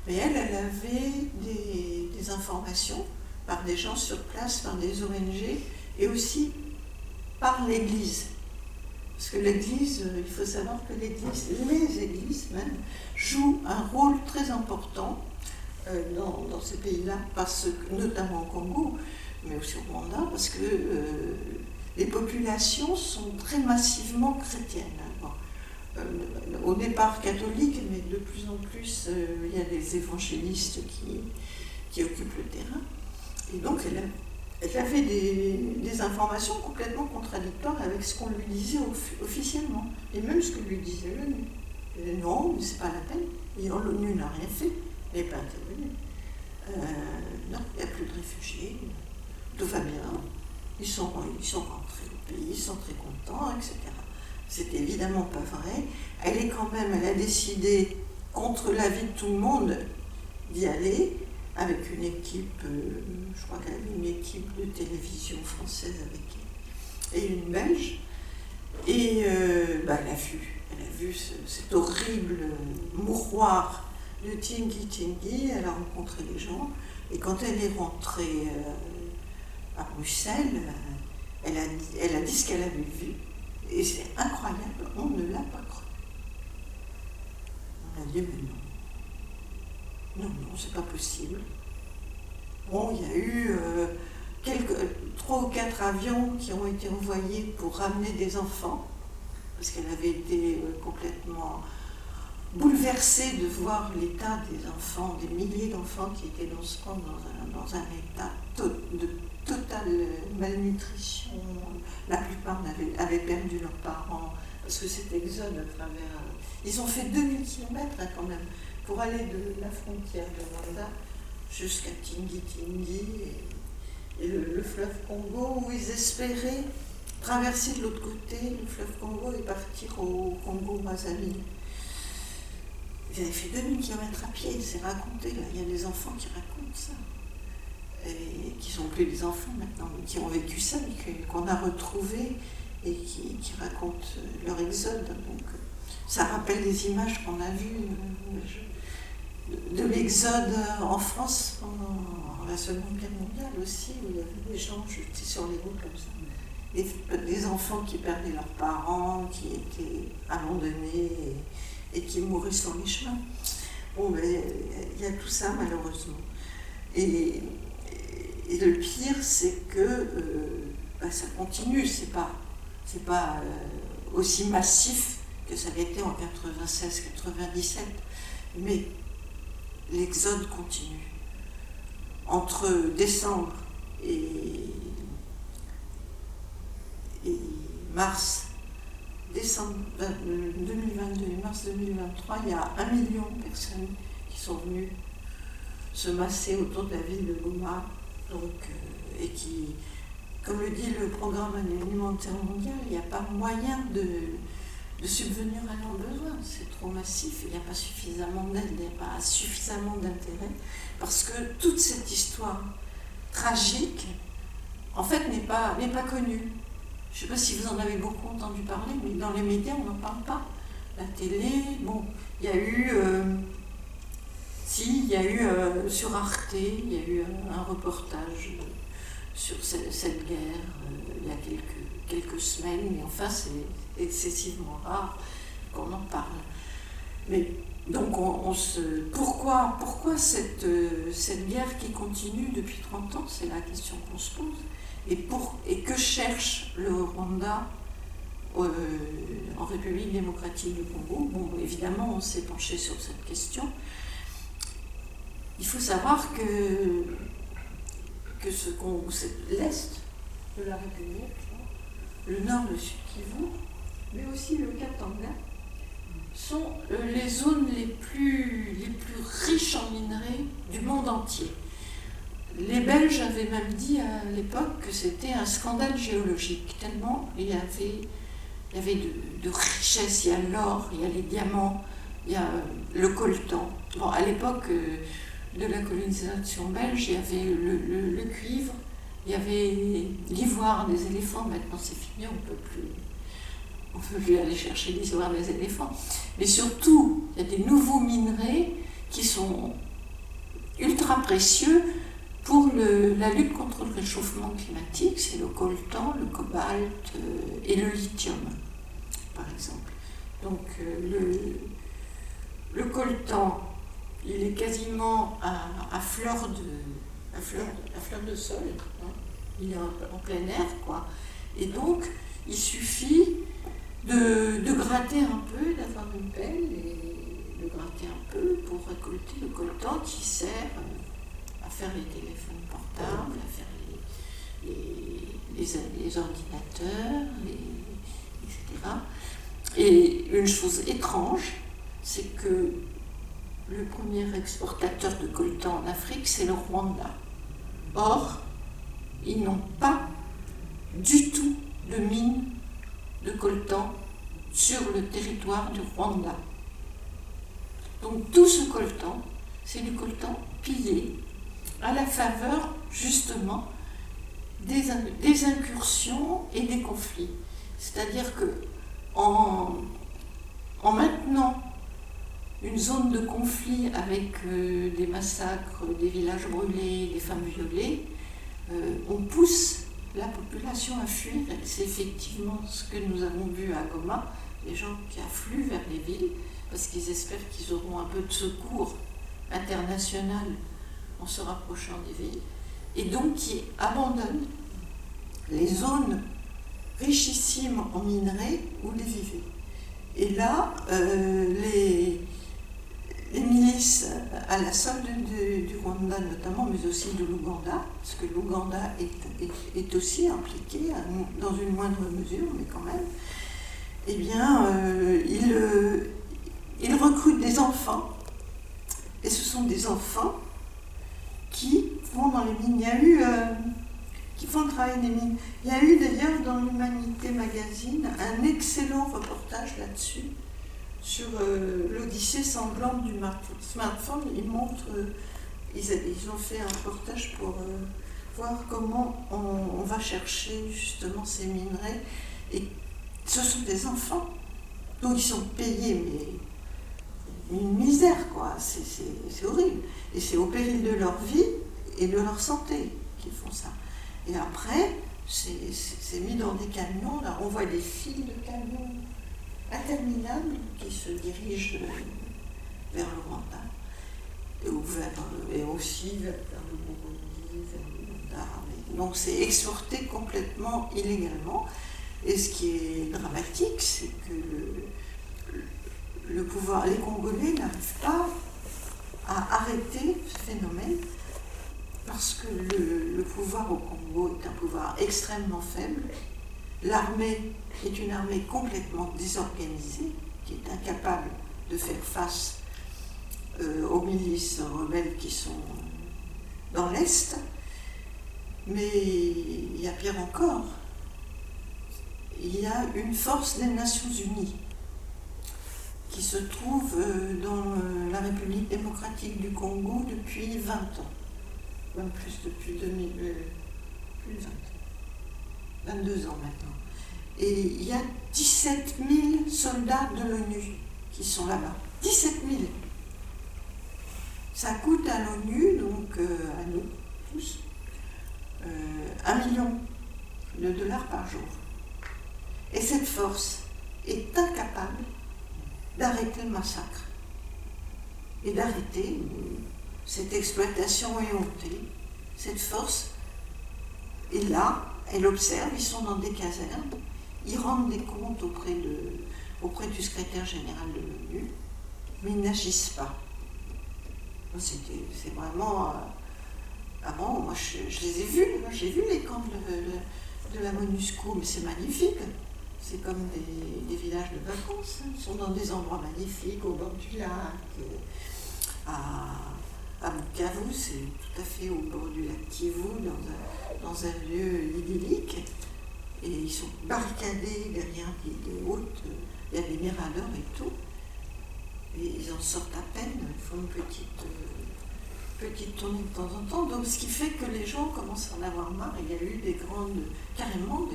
Mais elle avait des informations par des gens sur place, par des ONG, et aussi par l'Église. Parce que l'Église, il faut savoir que les églises même, jouent un rôle très important dans ces pays-là, notamment au Congo, mais aussi au Rwanda, parce que les populations sont très massivement chrétiennes. Au départ catholiques, mais de plus en plus, il y a des évangélistes qui occupent le terrain. Et donc, elle avait des informations complètement contradictoires avec ce qu'on lui disait officiellement, et même ce que lui disait l'ONU. Elle disait, non, mais c'est pas la peine, l'ONU n'a rien fait, elle n'est pas intervenue. Non, il n'y a plus de réfugiés, tout va bien, ils sont rentrés au pays, ils sont très contents, etc. C'est évidemment pas vrai. Elle a décidé, contre l'avis de tout le monde, d'y aller, avec une équipe, je crois qu'elle avait une équipe de télévision française avec elle, et une belge. Et elle a vu cet horrible mouroir de Tingi, elle a rencontré les gens, et quand elle est rentrée à Bruxelles, elle a dit ce qu'elle avait vu, et c'est incroyable, on ne l'a pas cru. On a dit, mais non, c'est pas possible. Bon, il y a eu 3 ou 4 avions qui ont été envoyés pour ramener des enfants, parce qu'elle avait été complètement bouleversée de voir l'état des enfants, des milliers d'enfants qui étaient dans ce camp, dans un état de totale malnutrition. La plupart avaient perdu leurs parents, parce que cet exode à travers... Ils ont fait 2000 km quand même, pour aller de la frontière de Rwanda jusqu'à Tingi et le fleuve Congo, où ils espéraient traverser de l'autre côté le fleuve Congo et partir au Congo-Brazzaville. Ils avaient fait 2000 km à pied, c'est raconté, là. Il y a des enfants qui racontent ça, et qui sont plus des enfants maintenant, mais qui ont vécu ça, et qu'on a retrouvés, et qui racontent leur exode. Donc, ça rappelle des images qu'on a vues de l'exode en France pendant la Seconde Guerre mondiale aussi, où il y avait des gens jetés sur les routes comme ça. Des enfants qui perdaient leurs parents, qui étaient abandonnés et qui mouraient sur les chemins. Bon, mais il y a tout ça malheureusement. Et le pire, c'est que ça continue, c'est pas aussi massif que ça l'était en 96-97, mais l'exode continue. Entre décembre et décembre 2022 et mars 2023, il y a 1 million de personnes qui sont venues se masser autour de la ville de Goma, et qui, comme le dit le programme alimentaire mondial, il n'y a pas moyen de subvenir à leurs besoins. C'est trop massif, il n'y a pas suffisamment d'aide, il n'y a pas suffisamment d'intérêt, parce que toute cette histoire tragique, en fait, n'est pas connue. Je ne sais pas si vous en avez beaucoup entendu parler, mais dans les médias, on n'en parle pas. La télé, bon, il y a eu... sur Arte, il y a eu un reportage sur cette guerre il y a quelques semaines, mais enfin c'est excessivement rare qu'on en parle. Mais donc pourquoi cette guerre qui continue depuis 30 ans, c'est la question qu'on se pose. Et que cherche le Rwanda en République démocratique du Congo? Bon, évidemment, on s'est penché sur cette question. Il faut savoir que l'Est de la République, le nord, le sud Kivu, mais aussi le Katanga, sont les zones les plus riches en minerais du monde entier. Les Belges avaient même dit à l'époque que c'était un scandale géologique, tellement il y avait de richesses. Il y a l'or, il y a les diamants, il y a le coltan. Bon, à l'époque de la colonisation belge, il y avait le cuivre, il y avait l'ivoire des éléphants. Maintenant c'est fini, on ne peut plus aller chercher l'ivoire des éléphants. Mais surtout, il y a des nouveaux minerais qui sont ultra précieux pour la lutte contre le réchauffement climatique. C'est le coltan, le cobalt et le lithium, par exemple. Donc le coltan, il est quasiment à fleur de sol, hein. Il est en plein air, quoi. Et donc, il suffit de gratter un peu, d'avoir une pelle et de gratter un peu pour récolter le coltan qui sert à faire les téléphones portables, à faire les ordinateurs, etc. Et une chose étrange, c'est que le premier exportateur de coltan en Afrique, c'est le Rwanda. Or, ils n'ont pas du tout de mine de coltan sur le territoire du Rwanda. Donc tout ce coltan, c'est du coltan pillé à la faveur justement des incursions et des conflits. C'est-à-dire que en maintenant une zone de conflit avec des massacres, des villages brûlés, des femmes violées, on pousse la population à fuir. Et c'est effectivement ce que nous avons vu à Goma, les gens qui affluent vers les villes parce qu'ils espèrent qu'ils auront un peu de secours international en se rapprochant des villes, et donc qui abandonnent les zones richissimes en minerais où ils vivaient. Et là, les milices à la solde du Rwanda notamment, mais aussi de l'Ouganda, parce que l'Ouganda est aussi impliqué dans une moindre mesure, mais quand même, eh bien, ils recrutent des enfants, et ce sont des enfants qui vont dans les mines. Il y a eu, qui font le travail des mines. Il y a eu d'ailleurs dans l'Humanité Magazine un excellent reportage là-dessus, sur l'odyssée sanglante du smartphone. Ils montrent, ils ont fait un reportage pour voir comment on va chercher justement ces minerais. Et ce sont des enfants, donc ils sont payés, mais une misère, quoi. C'est horrible. Et c'est au péril de leur vie et de leur santé qu'ils font ça. Et après, c'est mis dans des camions. Là, on voit des fils de camions interminables qui se dirigent vers le Rwanda. et aussi vers le Burundi, vers l'Ouganda. Donc c'est exporté complètement illégalement. Et ce qui est dramatique, c'est que le pouvoir, les Congolais n'arrivent pas à arrêter ce phénomène parce que le pouvoir au Congo est un pouvoir extrêmement faible. L'armée est une armée complètement désorganisée, qui est incapable de faire face aux milices rebelles qui sont dans l'Est. Mais il y a pire encore. Il y a une force des Nations Unies qui se trouve dans la République démocratique du Congo depuis 20 ans. Même plus, depuis plus de 22 ans maintenant. Et il y a 17 000 soldats de l'ONU qui sont là-bas. 17 000. Ça coûte à l'ONU, donc à nous tous, 1 million de dollars par jour. Et cette force est incapable d'arrêter le massacre et d'arrêter cette exploitation éhontée. Cette force est là, elle observe, ils sont dans des casernes, ils rendent des comptes auprès du secrétaire général de l'ONU, mais ils n'agissent pas. C'est vraiment... avant, moi je les ai vus, j'ai vu les camps de la MONUSCO, mais c'est magnifique. C'est comme des villages de vacances, hein. Ils sont dans des endroits magnifiques, au bord du lac. À Bukavu, c'est tout à fait au bord du lac Kivu, dans un lieu idyllique. Et ils sont barricadés derrière des hautes, il y a des miradors et tout. Et ils en sortent à peine, ils font une petite tournée de temps en temps. Donc ce qui fait que les gens commencent à en avoir marre. Il y a eu carrément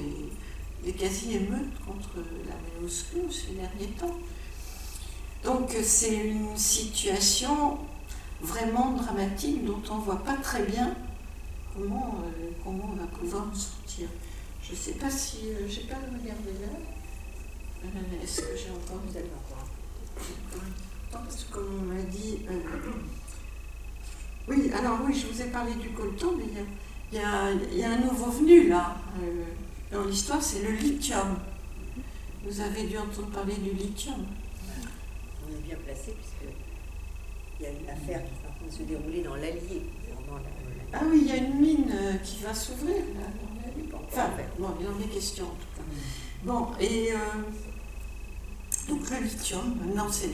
des quasi-émeutes contre la MONUSCO ces derniers temps. Donc c'est une situation vraiment dramatique dont on ne voit pas très bien comment on va pouvoir en sortir. Je ne sais pas si... j'ai pas regardé là. Est-ce que j'ai encore... Vous allez encore parce que comme on m'a dit... Oui, alors oui, je vous ai parlé du coltan, mais il y a un nouveau venu là. Dans l'histoire, c'est le lithium. Vous avez dû entendre parler du lithium. On est bien placé puisqu'il y a une affaire qui est en train de se dérouler dans l'Allier. Ah oui, il y a une mine qui va s'ouvrir là, dans l'Allier. Enfin, bon, il en est question en tout cas. Bon, et donc le lithium, maintenant c'est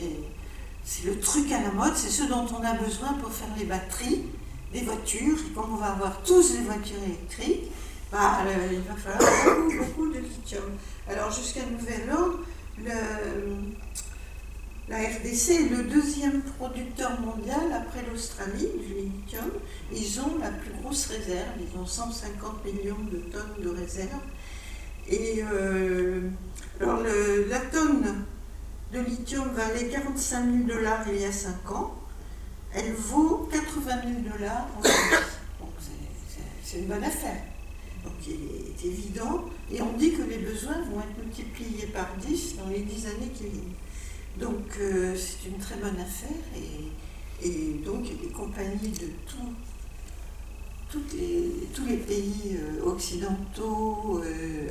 le truc à la mode, c'est ce dont on a besoin pour faire les batteries des voitures. Et comme on va avoir tous des voitures électriques, il va falloir beaucoup de lithium. Alors jusqu'à nouvel ordre, la RDC est le deuxième producteur mondial après l'Australie du lithium. Ils ont la plus grosse réserve, ils ont 150 millions de tonnes de réserve. Et alors la tonne de lithium valait 45 000 $ il y a 5 ans. Elle vaut 80 000 $ aujourd'hui. Donc c'est une bonne affaire. Donc il est évident, et on dit que les besoins vont être multipliés par 10 dans les 10 années qui viennent. Donc c'est une très bonne affaire, et donc il y a des compagnies de tous les pays occidentaux,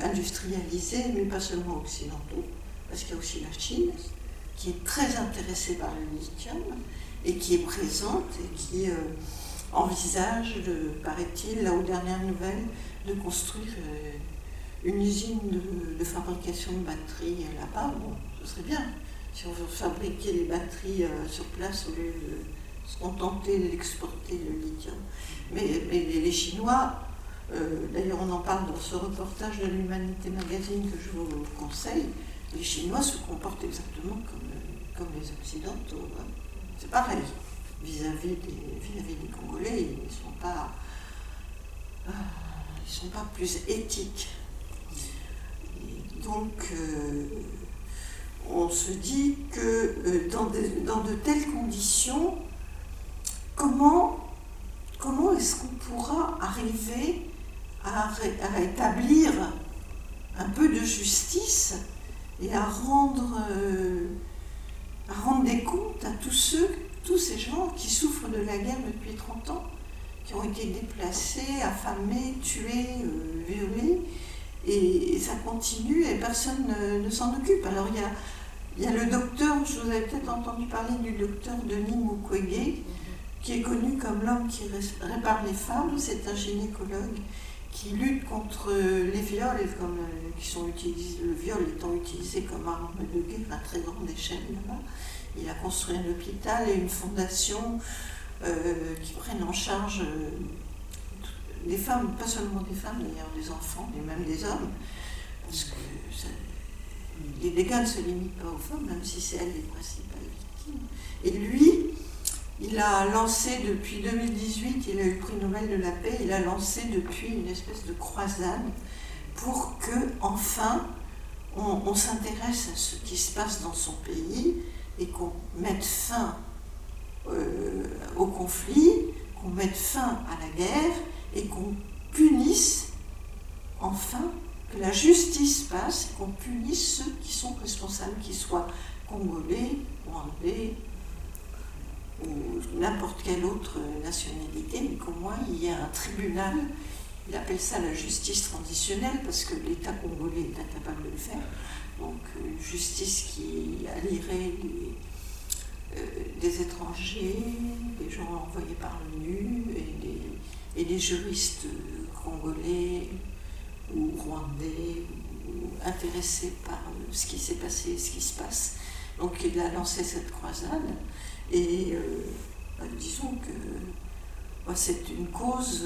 industrialisés, mais pas seulement occidentaux, parce qu'il y a aussi la Chine, qui est très intéressée par le lithium, et qui est présente, et qui envisage, paraît-il, là aux dernières nouvelles, de construire une usine de fabrication de batteries là-bas. Bon, ce serait bien si on veut fabriquer les batteries sur place au lieu de se contenter d'exporter le lithium. Mais les Chinois, d'ailleurs on en parle dans ce reportage de l'Humanité Magazine que je vous conseille, les Chinois se comportent exactement comme les Occidentaux. Hein. C'est pareil, vis-à-vis des Congolais, ils ne sont pas plus éthiques. Et donc, on se dit que dans de telles conditions, comment est-ce qu'on pourra arriver à rétablir un peu de justice et à rendre des comptes à tous ces gens qui souffrent de la la guerre depuis 30 ans, qui ont été déplacés, affamés, tués, violés, et ça continue et personne ne s'en occupe. Alors il y a le docteur, je vous avais peut-être entendu parler du docteur Denis Mukwege, qui est connu comme l'homme qui répare les femmes. C'est un gynécologue qui lutte contre les viols, qui sont utilisés, le viol étant utilisé comme arme de guerre à très grande échelle là-bas. Il a construit un hôpital et une fondation qui prennent en charge des femmes, pas seulement des femmes d'ailleurs, des enfants et même des hommes, parce que les dégâts ne se limitent pas aux femmes, même si c'est elles les principales victimes. Et lui, il a lancé depuis 2018, il a eu le prix Nobel de la paix, il a lancé depuis une espèce de croisade pour que, enfin, on s'intéresse à ce qui se passe dans son pays et qu'on mette fin au conflit, qu'on mette fin à la guerre et qu'on punisse, enfin, que la justice passe et qu'on punisse ceux qui sont responsables, qu'ils soient congolais, rwandais, ou n'importe quelle autre nationalité, mais qu'au moins il y ait un tribunal. Il appelle ça la justice transitionnelle parce que l'État congolais est incapable de le faire. Donc une justice qui allierait des étrangers, des gens envoyés par l'ONU et des juristes congolais ou rwandais ou intéressés par ce qui s'est passé et ce qui se passe. Donc il a lancé cette croisade. Et disons que c'est une cause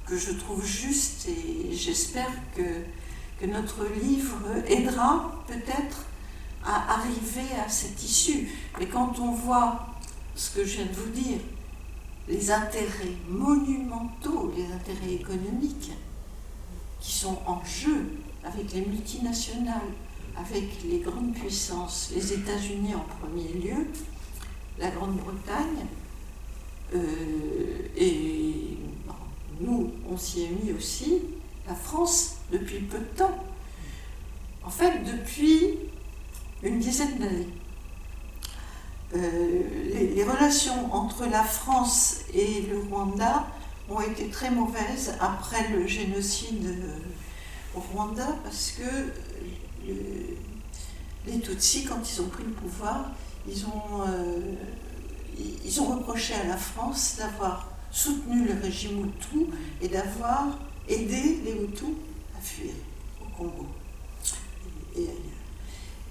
que je trouve juste et j'espère que notre livre aidera peut-être à arriver à cette issue. Mais quand on voit ce que je viens de vous dire, les intérêts monumentaux, les intérêts économiques qui sont en jeu avec les multinationales, avec les grandes puissances, les États-Unis en premier lieu, la Grande-Bretagne, et nous, on s'y est mis aussi, la France, depuis peu de temps. En fait, depuis une dizaine d'années. Les relations entre la France et le Rwanda ont été très mauvaises après le génocide au Rwanda, parce que les Tutsis, quand ils ont pris le pouvoir, ils ont reproché à la France d'avoir soutenu le régime Hutu et d'avoir aidé les Hutus à fuir au Congo et ailleurs.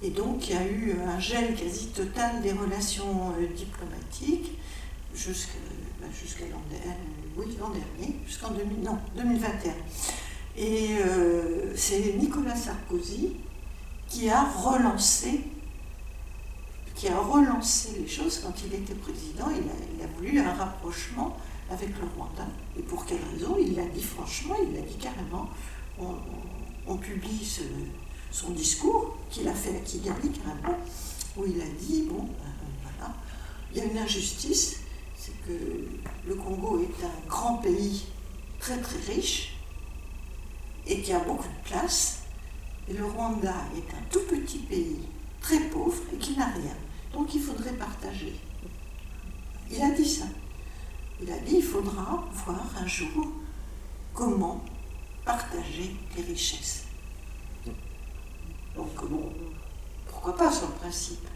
Et donc il y a eu un gel quasi total des relations diplomatiques jusqu'à l'an dernier, jusqu'en 2021. Et c'est Nicolas Sarkozy qui a relancé les choses quand il était président. Il a voulu un rapprochement avec le Rwanda. Et pour quelle raison? Il l'a dit franchement, il l'a dit carrément. On publie son discours qu'il a fait à Kigali carrément, où il a dit, voilà, il y a une injustice, c'est que le Congo est un grand pays très très riche et qui a beaucoup de place, et le Rwanda est un tout petit pays très pauvre et qui n'a rien. Donc il faudrait partager. Il a dit ça. Il a dit il faudra voir un jour comment partager les richesses. Donc bon, pourquoi pas sur le principe?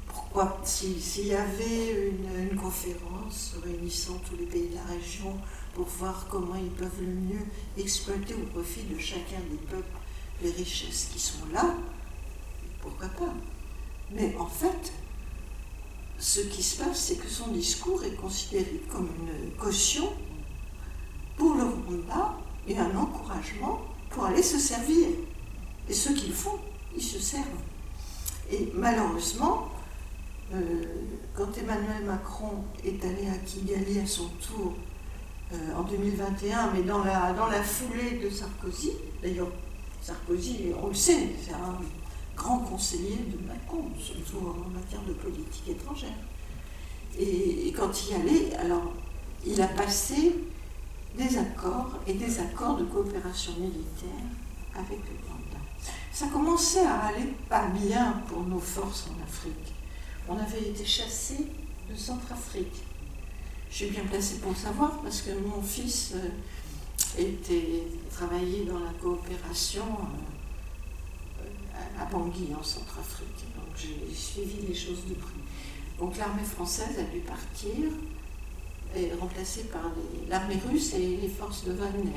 Pourquoi, s'il y avait une conférence réunissant tous les pays de la région pour voir comment ils peuvent le mieux exploiter au profit de chacun des peuples les richesses qui sont là, pourquoi pas? Mais en fait, ce qui se passe, c'est que son discours est considéré comme une caution pour le Rwanda et un encouragement pour aller se servir. Et ceux qui le font, ils se servent. Et malheureusement, quand Emmanuel Macron est allé à Kigali à son tour en 2021, mais dans la foulée de Sarkozy, d'ailleurs Sarkozy, on le sait, c'est un grand conseiller de Macron, surtout en matière de politique étrangère. Et quand il y allait, alors il a passé des accords et des accords de coopération militaire avec le Rwanda. Ça commençait à aller pas bien pour nos forces en Afrique. On avait été chassés de Centrafrique. je suis bien placée pour le savoir parce que mon fils travaillait dans la coopération à Bangui, en Centrafrique. Donc j'ai suivi les choses de près. Donc l'armée française a dû partir, et remplacée par l'armée russe et les forces de Wagner.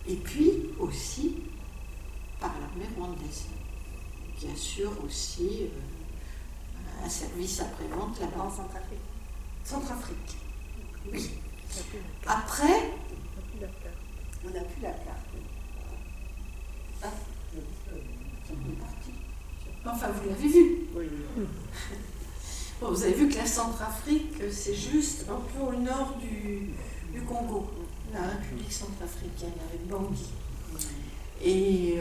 Et puis aussi par l'armée rwandaise, qui assure aussi un service après-vente là-bas. En Centrafrique. Centrafrique. Oui. Après, on n'a plus la carte. Ah, on est parti. Enfin, vous l'avez vu. Oui. Bon, vous avez vu que la Centrafrique, c'est juste un peu au nord du Congo, la République centrafricaine, avec Bangui. Et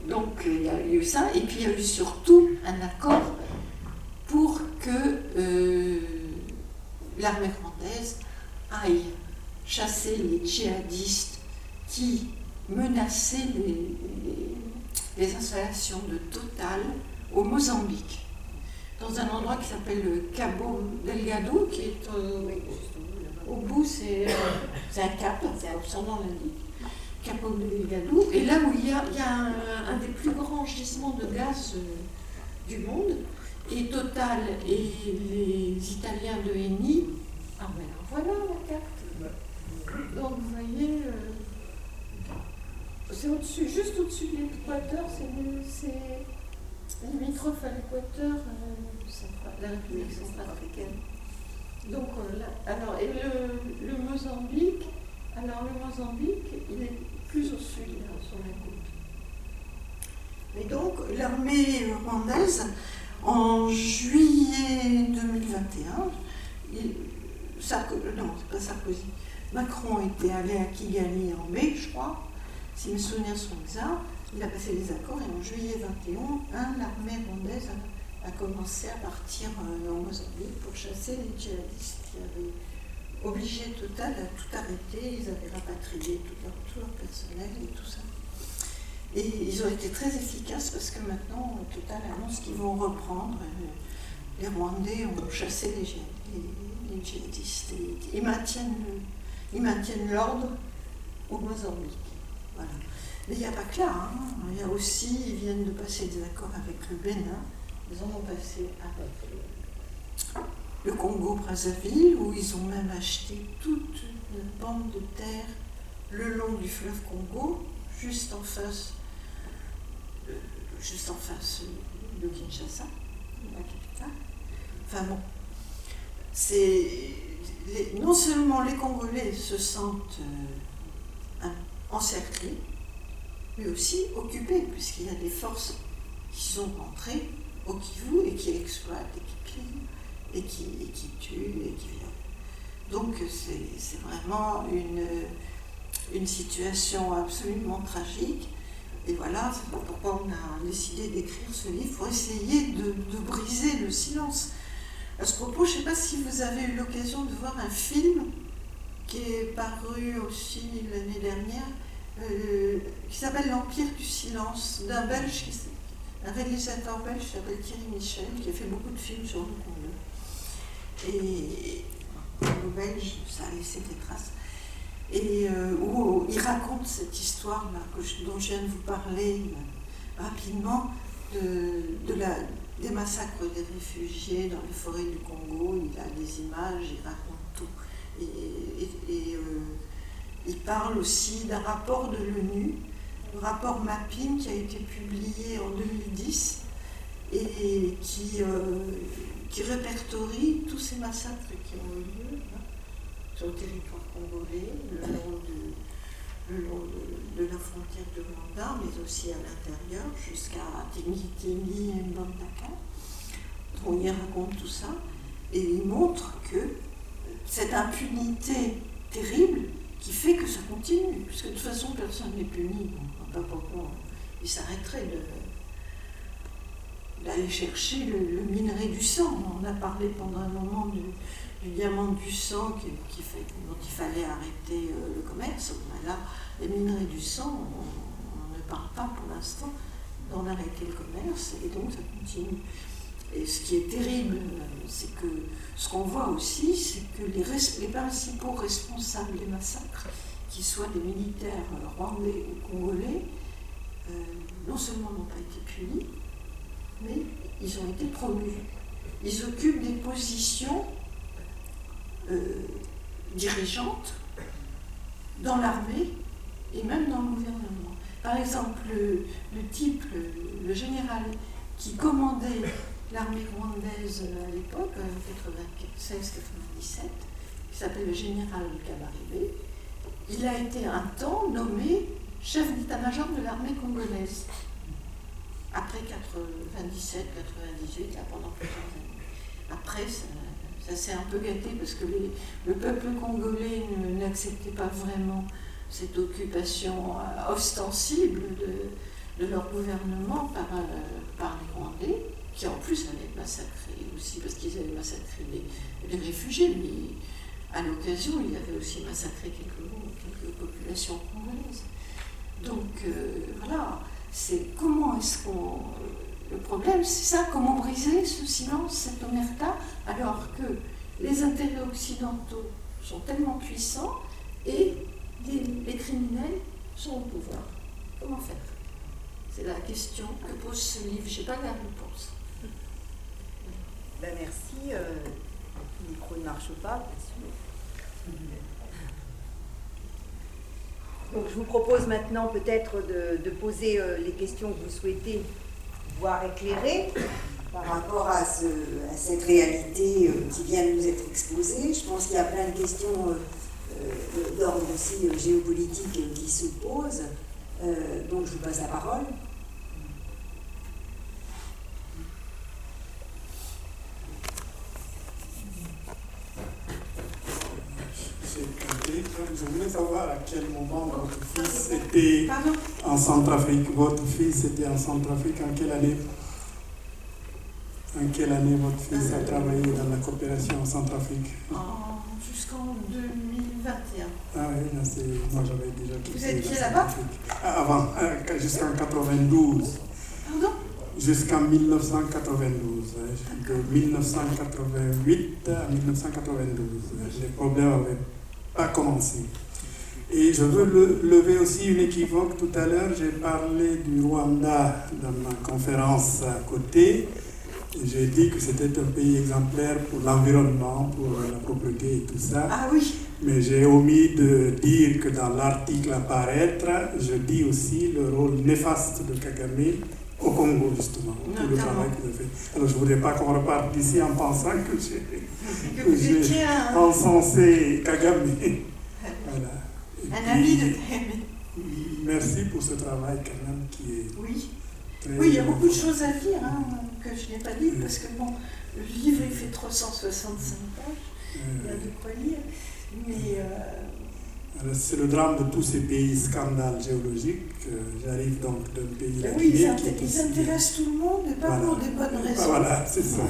donc, il y a eu ça, et puis il y a eu surtout un accord pour que l'armée rwandaise aille chasser les djihadistes qui menaçaient les installations de Total au Mozambique, dans un endroit qui s'appelle Cabo Delgado, qui est au bout, c'est un cap, son nom l'indique, Cabo Delgado, et là où il y a un des plus grands gisements de gaz du monde, et Total et les Italiens de Eni, ah ben voilà la carte. Donc vous voyez, c'est au-dessus, juste au-dessus de l'équateur, c'est limitrophe à l'équateur, la République centrafricaine. Donc alors, et le Mozambique, il est plus au sud, là, sur la côte. Et donc l'armée rwandaise, en juillet 2021, c'est pas Sarkozy, Macron était allé à Kigali en mai, je crois, si mes souvenirs sont exacts, il a passé des accords et en juillet 2021, l'armée rwandaise a commencé à partir en Mozambique pour chasser les djihadistes qui avaient obligé Total à tout arrêter, ils avaient rapatrié tout leur personnel et tout ça. Et ils ont été très efficaces parce que maintenant, Total annonce qu'ils vont reprendre. Les Rwandais ont chassé les djihadistes et ils maintiennent l'ordre au Mozambique. Voilà. Mais il n'y a pas que là. Hein. Il y a aussi, ils viennent de passer des accords avec le Bénin. Ils en ont passé avec le Congo-Brazzaville, où ils ont même acheté toute une bande de terre le long du fleuve Congo, juste en face de Kinshasa, la capitale. Enfin bon, non seulement les Congolais se sentent encerclés, mais aussi occupés, puisqu'il y a des forces qui sont rentrées au Kivu et qui exploitent, et qui pillent, et qui tuent, et qui violent. Donc c'est vraiment une situation absolument tragique. Et voilà, c'est pourquoi on a décidé d'écrire ce livre, pour essayer de briser le silence. À ce propos, je ne sais pas si vous avez eu l'occasion de voir un film qui est paru aussi l'année dernière, qui s'appelle L'Empire du silence, d'un Belge, un réalisateur belge qui s'appelle Thierry Michel, qui a fait beaucoup de films sur le Congo. Et le Belge, ça a laissé des traces. Et où il raconte cette histoire-là dont je viens de vous parler rapidement, des massacres des réfugiés dans les forêts du Congo. Il a des images, il raconte tout. Et il parle aussi d'un rapport de l'ONU, le rapport Mapping, qui a été publié en 2010 et qui répertorie tous ces massacres qui ont eu lieu sur le territoire congolais, le long de la frontière de Rwanda, mais aussi à l'intérieur, jusqu'à Tingi et Mbandaka. Donc il raconte tout ça, et il montre que cette impunité terrible qui fait que ça continue, puisque de toute façon personne n'est puni, donc pas pourquoi il s'arrêterait d'aller chercher le minerai du sang. On a parlé pendant un moment du diamant du sang dont il fallait arrêter le commerce. Là, les minerais du sang, on ne parle pas pour l'instant d'en arrêter le commerce, et donc ça continue. Et ce qui est terrible, c'est que ce qu'on voit aussi, c'est que les principaux responsables des massacres, qu'ils soient des militaires rwandais ou congolais, non seulement n'ont pas été punis, mais ils ont été promus. Ils occupent des positions dirigeantes dans l'armée et même dans le gouvernement. Par exemple, le type, le général qui commandait l'armée rwandaise à l'époque, 96-97, qui s'appelle le général Kabarebe, il a été un temps nommé chef d'état-major de l'armée congolaise. Après 97-98, là, pendant plusieurs années. Après, ça s'est un peu gâté parce que le peuple congolais n'acceptait pas vraiment cette occupation ostensible de leur gouvernement par les Rwandais, qui en plus avaient massacré aussi, parce qu'ils avaient massacré les réfugiés, mais à l'occasion, ils avaient aussi massacré quelques populations congolaises. Donc voilà, c'est comment est-ce qu'on... Le problème, c'est ça, comment briser ce silence, cette omerta, alors que les intérêts occidentaux sont tellement puissants et les criminels sont au pouvoir. Comment faire? C'est la question que pose ce livre. Je n'ai pas la réponse. Ben merci. Le micro ne marche pas, bien sûr. Donc je vous propose maintenant peut-être de poser les questions que vous souhaitez voir éclairées par rapport à cette réalité qui vient de nous être exposée. Je pense qu'il y a plein de questions d'ordre aussi géopolitique qui se posent. Donc je vous passe la parole. Je voulais savoir à quel moment votre fils était en Centrafrique. Votre fils était en Centrafrique en quelle année? En quelle année votre fils a travaillé dans la coopération en Centrafrique? Jusqu'en 2021. Ah oui, moi j'avais déjà quitté. Vous étiez là-bas? Avant, jusqu'en 92. Pardon? Jusqu'en 1992. De 1988 à 1992. Les problèmes n'avaient pas commencé. Et je veux lever aussi une équivoque. Tout à l'heure, j'ai parlé du Rwanda dans ma conférence à côté. J'ai dit que c'était un pays exemplaire pour l'environnement, pour la propreté et tout ça. Ah oui. Mais j'ai omis de dire que dans l'article à paraître, je dis aussi le rôle néfaste de Kagame au Congo, justement, tout le travail qu'il a fait. Alors je ne voudrais pas qu'on reparte d'ici en pensant que j'ai encensé Kagame. Voilà. Un ami de Kagame. Merci pour ce travail quand même qui est... Oui. Oui, il y a beaucoup de choses à dire que je n'ai pas dit, parce que bon, le livre il fait 365 pages, il y a de quoi lire, mais... C'est le drame de tous ces pays scandales géologiques. J'arrive donc d'un pays latin. Oui, ils intéressent tout le monde, et pas pour des bonnes raisons. Voilà, c'est ça.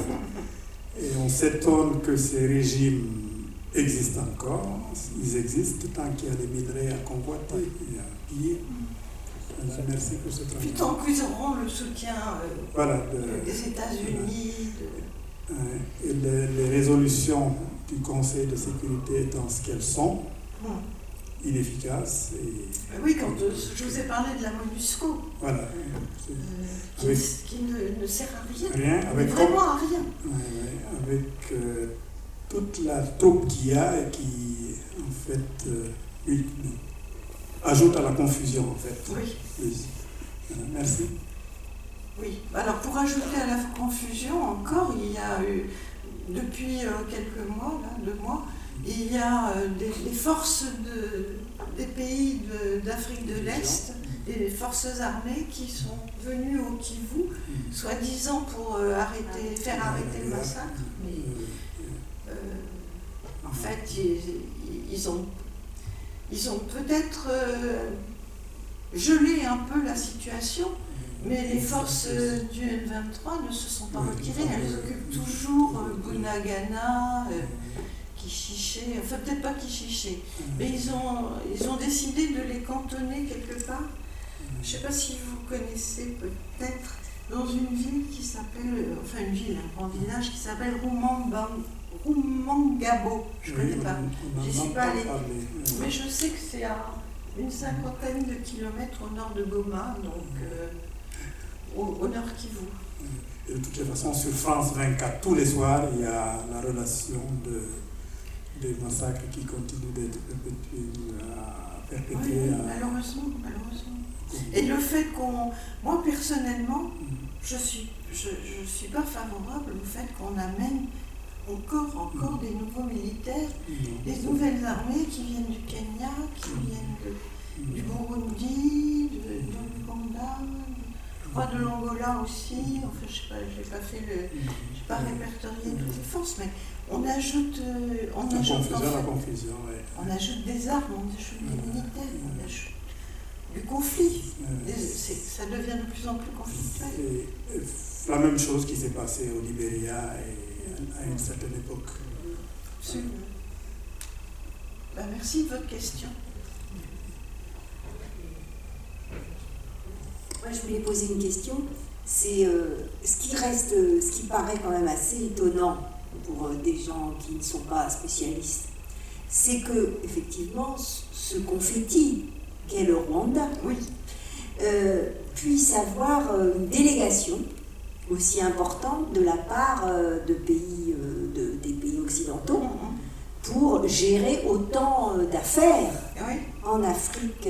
Et on s'étonne que ces régimes existent encore. Ils existent tant qu'il y a des minerais à convoiter et à piller. Merci pour ce travail. Puis tant qu'ils auront le soutien des États-Unis. Et les résolutions du Conseil de sécurité étant ce qu'elles sont, inefficaces. Oui, quand je vous ai parlé de la MONUSCO, voilà, qui ne sert à rien. Vraiment à rien. Avec toute la troupe qu'il y a et qui, en fait, ajoute à la confusion, en fait. Oui. Voilà, merci. Oui. Alors, pour ajouter à la confusion, encore, il y a eu, depuis quelques mois, 2 mois, il y a des forces des pays d'Afrique de l'Est, des forces armées qui sont venues au Kivu, soi-disant pour faire arrêter le massacre. Mais en fait, ils ont peut-être gelé un peu la situation, mais les forces du M23 ne se sont pas retirées. Elles occupent toujours Bunagana, Kichiché, enfin peut-être pas Kichiché, mais ils ont décidé de les cantonner quelque part. Je ne sais pas si vous connaissez peut-être dans une ville qui s'appelle, enfin une ville, un grand village qui s'appelle Rumangabo. Je ne connais pas. Je n'y suis pas allée. Mais je sais que c'est à une 50aine de kilomètres au nord de Goma, donc au nord Kivu. Et de toutes les façons, sur France 24, tous les soirs, il y a la relation des massacres qui continuent d'être perpétués. Oui, malheureusement. Et le fait qu'on... Moi, personnellement, je suis pas favorable au fait qu'on amène encore des nouveaux militaires, des nouvelles armées qui viennent du Kenya, qui viennent du Burundi, de l'Ouganda, je crois de l'Angola aussi. Enfin, je sais pas, j'ai pas répertorié toutes les forces, mais on ajoute des armes, on ajoute des militaires, on ajoute du conflit. Ça devient de plus en plus conflictuel. La même chose qui s'est passée au Libéria à une certaine époque. Absolument. Merci de votre question. Moi, je voulais poser une question. C'est ce qui paraît quand même assez étonnant pour des gens qui ne sont pas spécialistes, c'est que effectivement ce confetti qu'est le Rwanda, oui, puisse avoir une délégation aussi importante de la part des pays occidentaux pour gérer autant d'affaires en Afrique.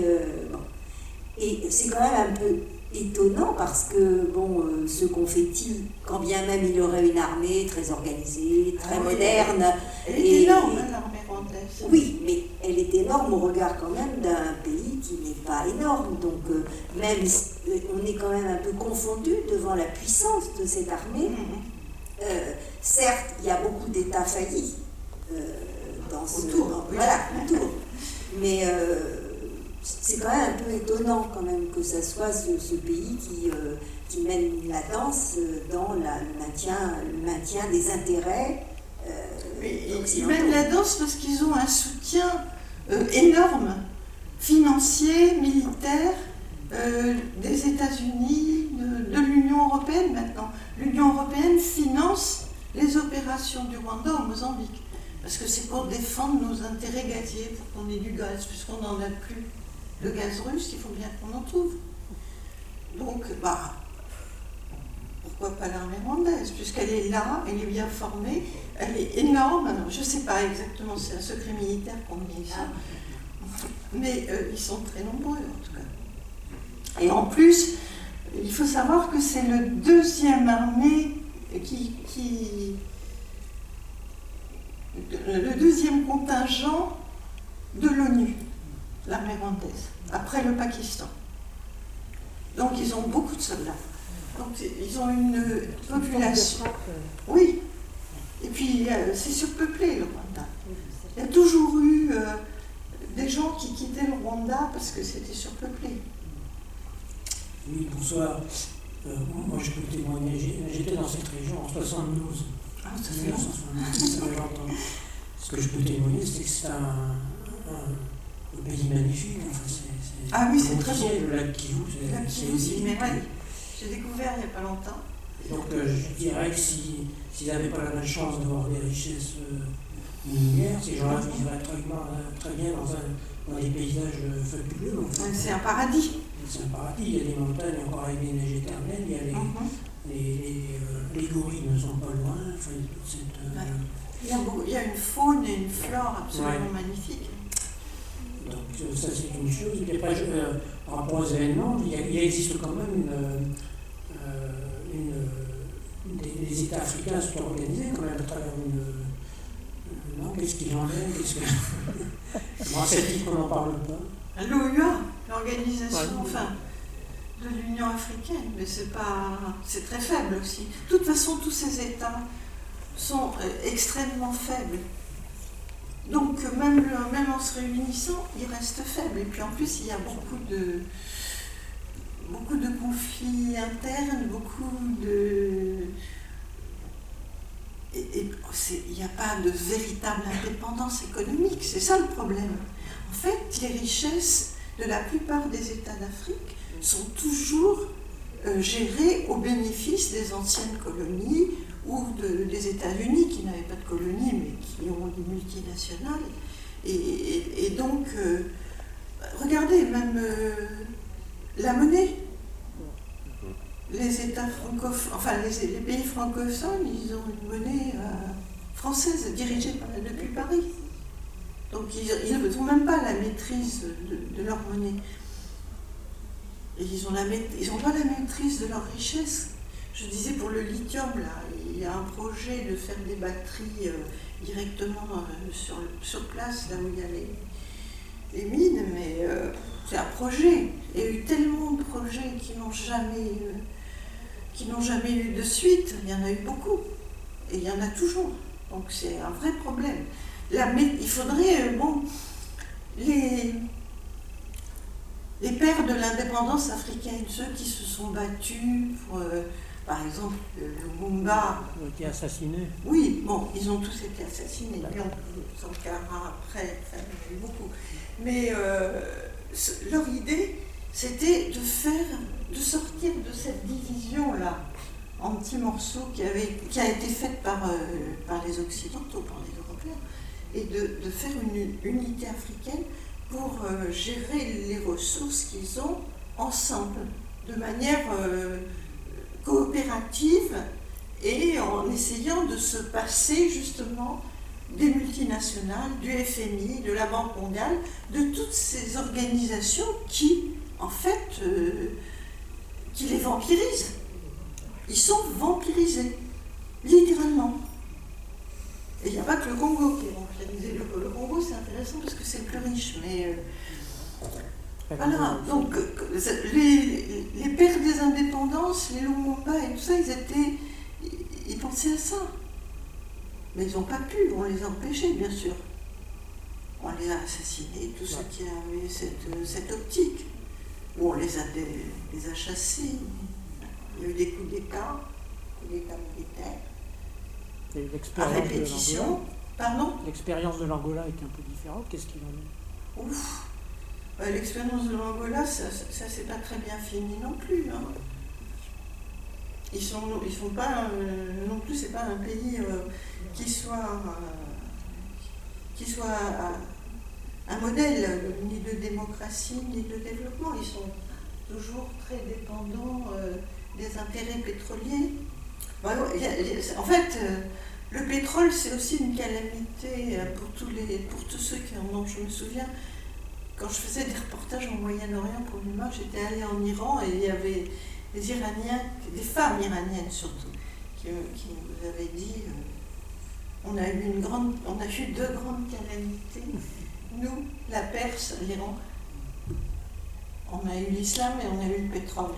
Et c'est quand même un peu étonnant parce que ce confetti, quand bien même il aurait une armée très organisée, très moderne. Elle est énorme, l'armée rwandaise. Oui, mais elle est énorme au regard quand même d'un pays qui n'est pas énorme. Donc même on est quand même un peu confondu devant la puissance de cette armée. Certes, il y a beaucoup d'États faillis autour. Mais c'est quand même un peu étonnant quand même que ça soit ce pays qui mène la danse dans le maintien des intérêts ils mènent la danse parce qu'ils ont un soutien énorme, financier, militaire, des États-Unis, de l'Union européenne maintenant. L'Union européenne finance les opérations du Rwanda au Mozambique. Parce que c'est pour défendre nos intérêts gaziers, pour qu'on ait du gaz, puisqu'on n'en a plus. Le gaz russe, il faut bien qu'on en trouve. Donc, pourquoi pas l'armée rwandaise, puisqu'elle est là, elle est bien formée, elle est énorme. Alors, je ne sais pas exactement, c'est un secret militaire qu'on dit ça, mais ils sont très nombreux en tout cas. Et en plus, il faut savoir que c'est le deuxième armée le deuxième contingent de l'ONU, l'armée rwandaise, après le Pakistan. Donc ils ont beaucoup de soldats. Donc ils ont une population. Oui. Et puis c'est surpeuplé le Rwanda. Il y a toujours eu des gens qui quittaient le Rwanda parce que c'était surpeuplé. Oui, bonsoir. Moi je peux témoigner. J'étais dans cette région en 72. Ah, ça fait 1972, ça fait longtemps. Ce que je peux témoigner, c'est que c'est un pays magnifique. Enfin, ah oui, c'est très beau. Le lac Kivu, c'est aussi. Mais ouais, j'ai découvert il n'y a pas longtemps. Donc je dirais que s'ils n'avaient pas la malchance d'avoir des richesses minières, ces gens-là vivraient très bien dans des paysages fabuleux. C'est un paradis. C'est un paradis. Il y a des montagnes encore avec des neiges éternelles. Il y a les gorilles ne sont pas loin. Enfin, il y a toute cette, il y a une faune et une flore absolument magnifiques. Donc ça c'est une chose. Et après, par rapport aux événements, il existe quand même des États africains sont organisés quand même à travers non, qu'est-ce qu'il en est, Moi, c'est dit qu'on n'en parle pas. L'OUA, l'organisation, de l'Union africaine, mais c'est très faible aussi. De toute façon, tous ces États sont extrêmement faibles. Donc, même en se réunissant, ils restent faibles. Et puis en plus, il y a beaucoup de conflits internes, il n'y a pas de véritable indépendance économique, c'est ça le problème. En fait, les richesses de la plupart des États d'Afrique sont toujours gérée au bénéfice des anciennes colonies ou des États-Unis qui n'avaient pas de colonies mais qui ont des multinationales. Et donc, regardez, même la monnaie. Les États francophones, enfin les pays francophones, ils ont une monnaie française dirigée depuis Paris. Donc ils n'ont même pas la maîtrise de leur monnaie. Et ils n'ont pas la maîtrise de leur richesse. Je disais pour le lithium, là, il y a un projet de faire des batteries directement sur place, là où il y a les mines, mais c'est un projet. Il y a eu tellement de projets qui n'ont jamais eu de suite. Il y en a eu beaucoup. Et il y en a toujours. Donc c'est un vrai problème. Il faudrait, les pères de l'indépendance africaine, ceux qui se sont battus pour, par exemple, le Lumumba. Ils ont été assassinés. Oui, bon, ils ont tous été assassinés. Sankara après, enfin, il y en a eu beaucoup. Mais leur idée, c'était de sortir de cette division-là, en petits morceaux qui a été faite par les Occidentaux, par les Européens, et de faire une unité africaine pour gérer les ressources qu'ils ont ensemble, de manière coopérative et en essayant de se passer justement des multinationales, du FMI, de la Banque mondiale, de toutes ces organisations qui, en fait, qui les vampirisent. Ils sont vampirisés, littéralement. Et il n'y a pas que le Congo qui est vampirisé. Le Congo, c'est intéressant parce que c'est le plus riche, mais... voilà, donc les pères des indépendances, les Lumumba et tout ça, ils pensaient à ça. Mais ils n'ont pas pu, on les a empêchés, bien sûr. On les a assassinés, tous ceux qui avaient cette optique. Ou on les a chassés. Il y a eu des coups d'État militaires. Et à répétition. Pardon ? L'expérience de l'Angola est un peu différente. Qu'est-ce qu'il en est ? Ouf. L'expérience de l'Angola, ça c'est pas très bien fini non plus. Hein. Ils sont pas non plus, c'est pas un pays qui soit un modèle ni de démocratie ni de développement. Ils sont toujours très dépendants des intérêts pétroliers. En fait, le pétrole, c'est aussi une calamité pour tous ceux qui en ont. Je me souviens, quand je faisais des reportages au Moyen-Orient pour l'UMA, j'étais allée en Iran et il y avait des Iraniens, des femmes iraniennes surtout, qui nous avaient dit on a eu deux grandes calamités. Nous, la Perse, l'Iran, on a eu l'islam et on a eu le pétrole.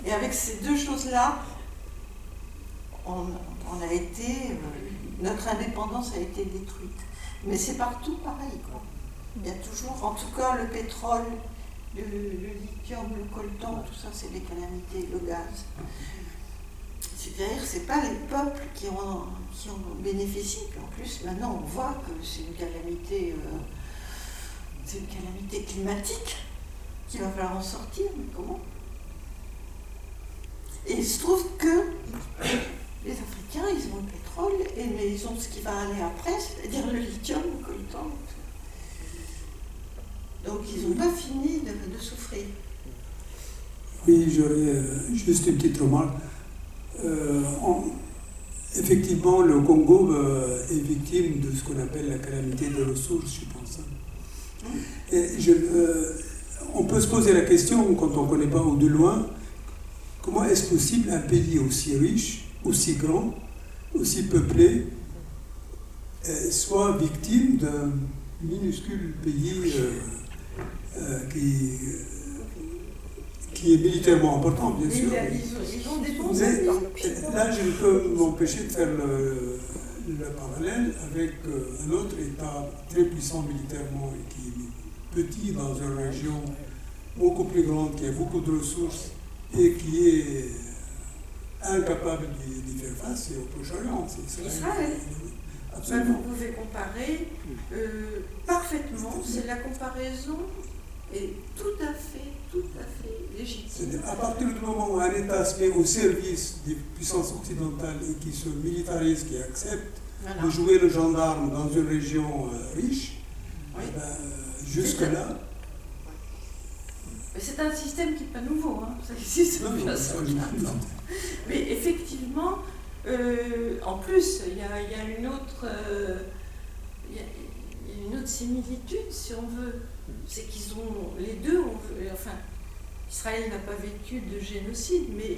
Et avec ces deux choses-là, on a été, notre indépendance a été détruite. Mais c'est partout pareil, quoi. Il y a toujours, en tout cas, le pétrole, le lithium, le coltan, tout ça, c'est des calamités, le gaz. C'est-à-dire que ce n'est pas les peuples qui en bénéficient. Puis en plus, maintenant, on voit que c'est une calamité climatique, qu'il va falloir en sortir, mais comment ? Et il se trouve que les Africains, ils ont le pétrole, mais ils ont ce qui va aller après, c'est-à-dire le lithium, le coltan. Donc ils n'ont pas fini de souffrir. Oui, j'aurais juste une petite remarque. Effectivement, le Congo est victime de ce qu'on appelle la calamité des ressources, je pense. Et on peut se poser la question, quand on ne connaît pas ou de loin, comment est-ce possible un pays aussi riche, aussi grand, aussi peuplé, soit victime d'un minuscule pays qui est militairement important, bien sûr. Ils ont dépensé. Là, je ne peux m'empêcher de faire le parallèle avec un autre État très puissant militairement et qui est petit dans une région beaucoup plus grande, qui a beaucoup de ressources et qui est incapable d'y faire face, c'est au Proche-Orient. C'est Israël. Absolument. Vous pouvez comparer parfaitement, c'est la comparaison est tout à fait légitime. C'est-à-dire, à partir du moment où un État se met au service des puissances occidentales et qui se militarise, qui accepte de jouer le gendarme dans une région riche, jusque-là... C'est un système qui n'est pas nouveau, hein. Ça existe depuis un certain temps. Mais effectivement, en plus, il y a une autre similitude, si on veut. C'est qu'ils ont, les deux, Israël n'a pas vécu de génocide, mais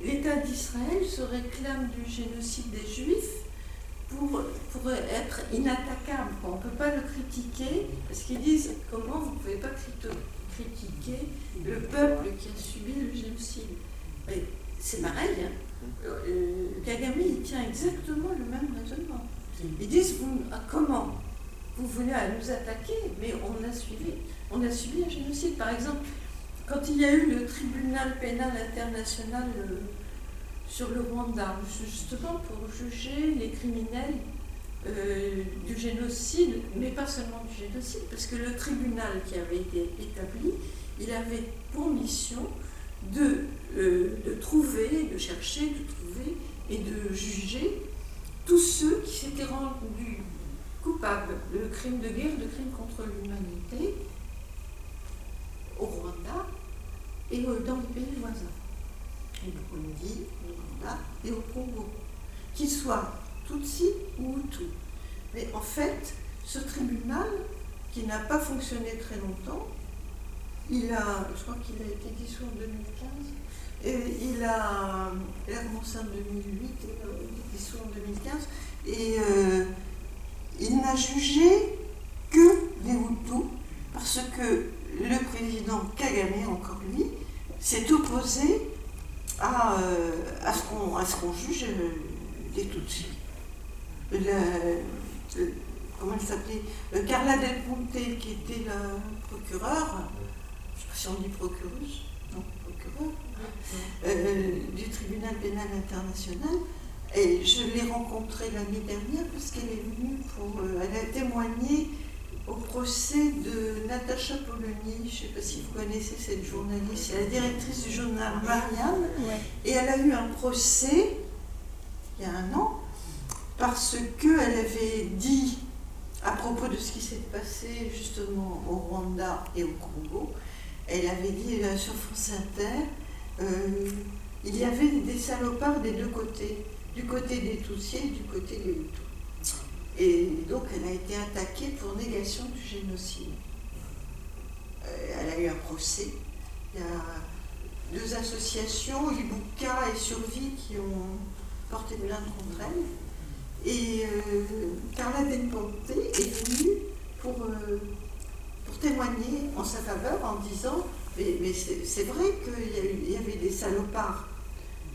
l'État d'Israël se réclame du génocide des Juifs pour être inattaquable. On ne peut pas le critiquer, parce qu'ils disent comment vous ne pouvez pas critiquer le peuple qui a subi le génocide. Mais c'est pareil, hein. Kagame, il tient exactement le même raisonnement. Ils disent comment vous venez à nous attaquer, mais on a subi un génocide. Par exemple, quand il y a eu le tribunal pénal international sur le Rwanda, justement pour juger les criminels du génocide, mais pas seulement du génocide, parce que le tribunal qui avait été établi, il avait pour mission de chercher et de juger tous ceux qui s'étaient rendus coupables de crimes de guerre, de crimes contre l'humanité au Rwanda et dans les pays voisins, au Burundi, au Rwanda et au Congo, qu'ils soient Tutsi ou Hutu. Mais en fait, ce tribunal, qui n'a pas fonctionné très longtemps, je crois qu'il a été dissous en 2015, et il a commencé en 2008, il a été dissous en 2015, et il n'a jugé que les Hutus, parce que le président Kagame, encore lui, s'est opposé à ce qu'on juge les Tutsis. Comment elle s'appelait, Carla Del Ponte, qui était la procureure, je ne sais pas si on dit procureuse, non, procureure, du tribunal pénal international. Et je l'ai rencontrée l'année dernière parce qu'elle est venue elle a témoigné au procès de Natacha Polony. Je ne sais pas si vous connaissez cette journaliste, c'est la directrice du journal Marianne. Ouais. Et elle a eu un procès il y a un an parce qu'elle avait dit, à propos de ce qui s'est passé justement au Rwanda et au Congo, elle avait dit sur France Inter, il y avait des salopards des deux côtés, du côté des Tutsis et du côté des Hutus. Et donc elle a été attaquée pour négation du génocide. Elle a eu un procès. Il y a deux associations, Ibuka et Survie, qui ont porté plainte contre elle. Et Carla Del Ponte est venue pour témoigner en sa faveur en disant mais c'est vrai qu'il y avait des salopards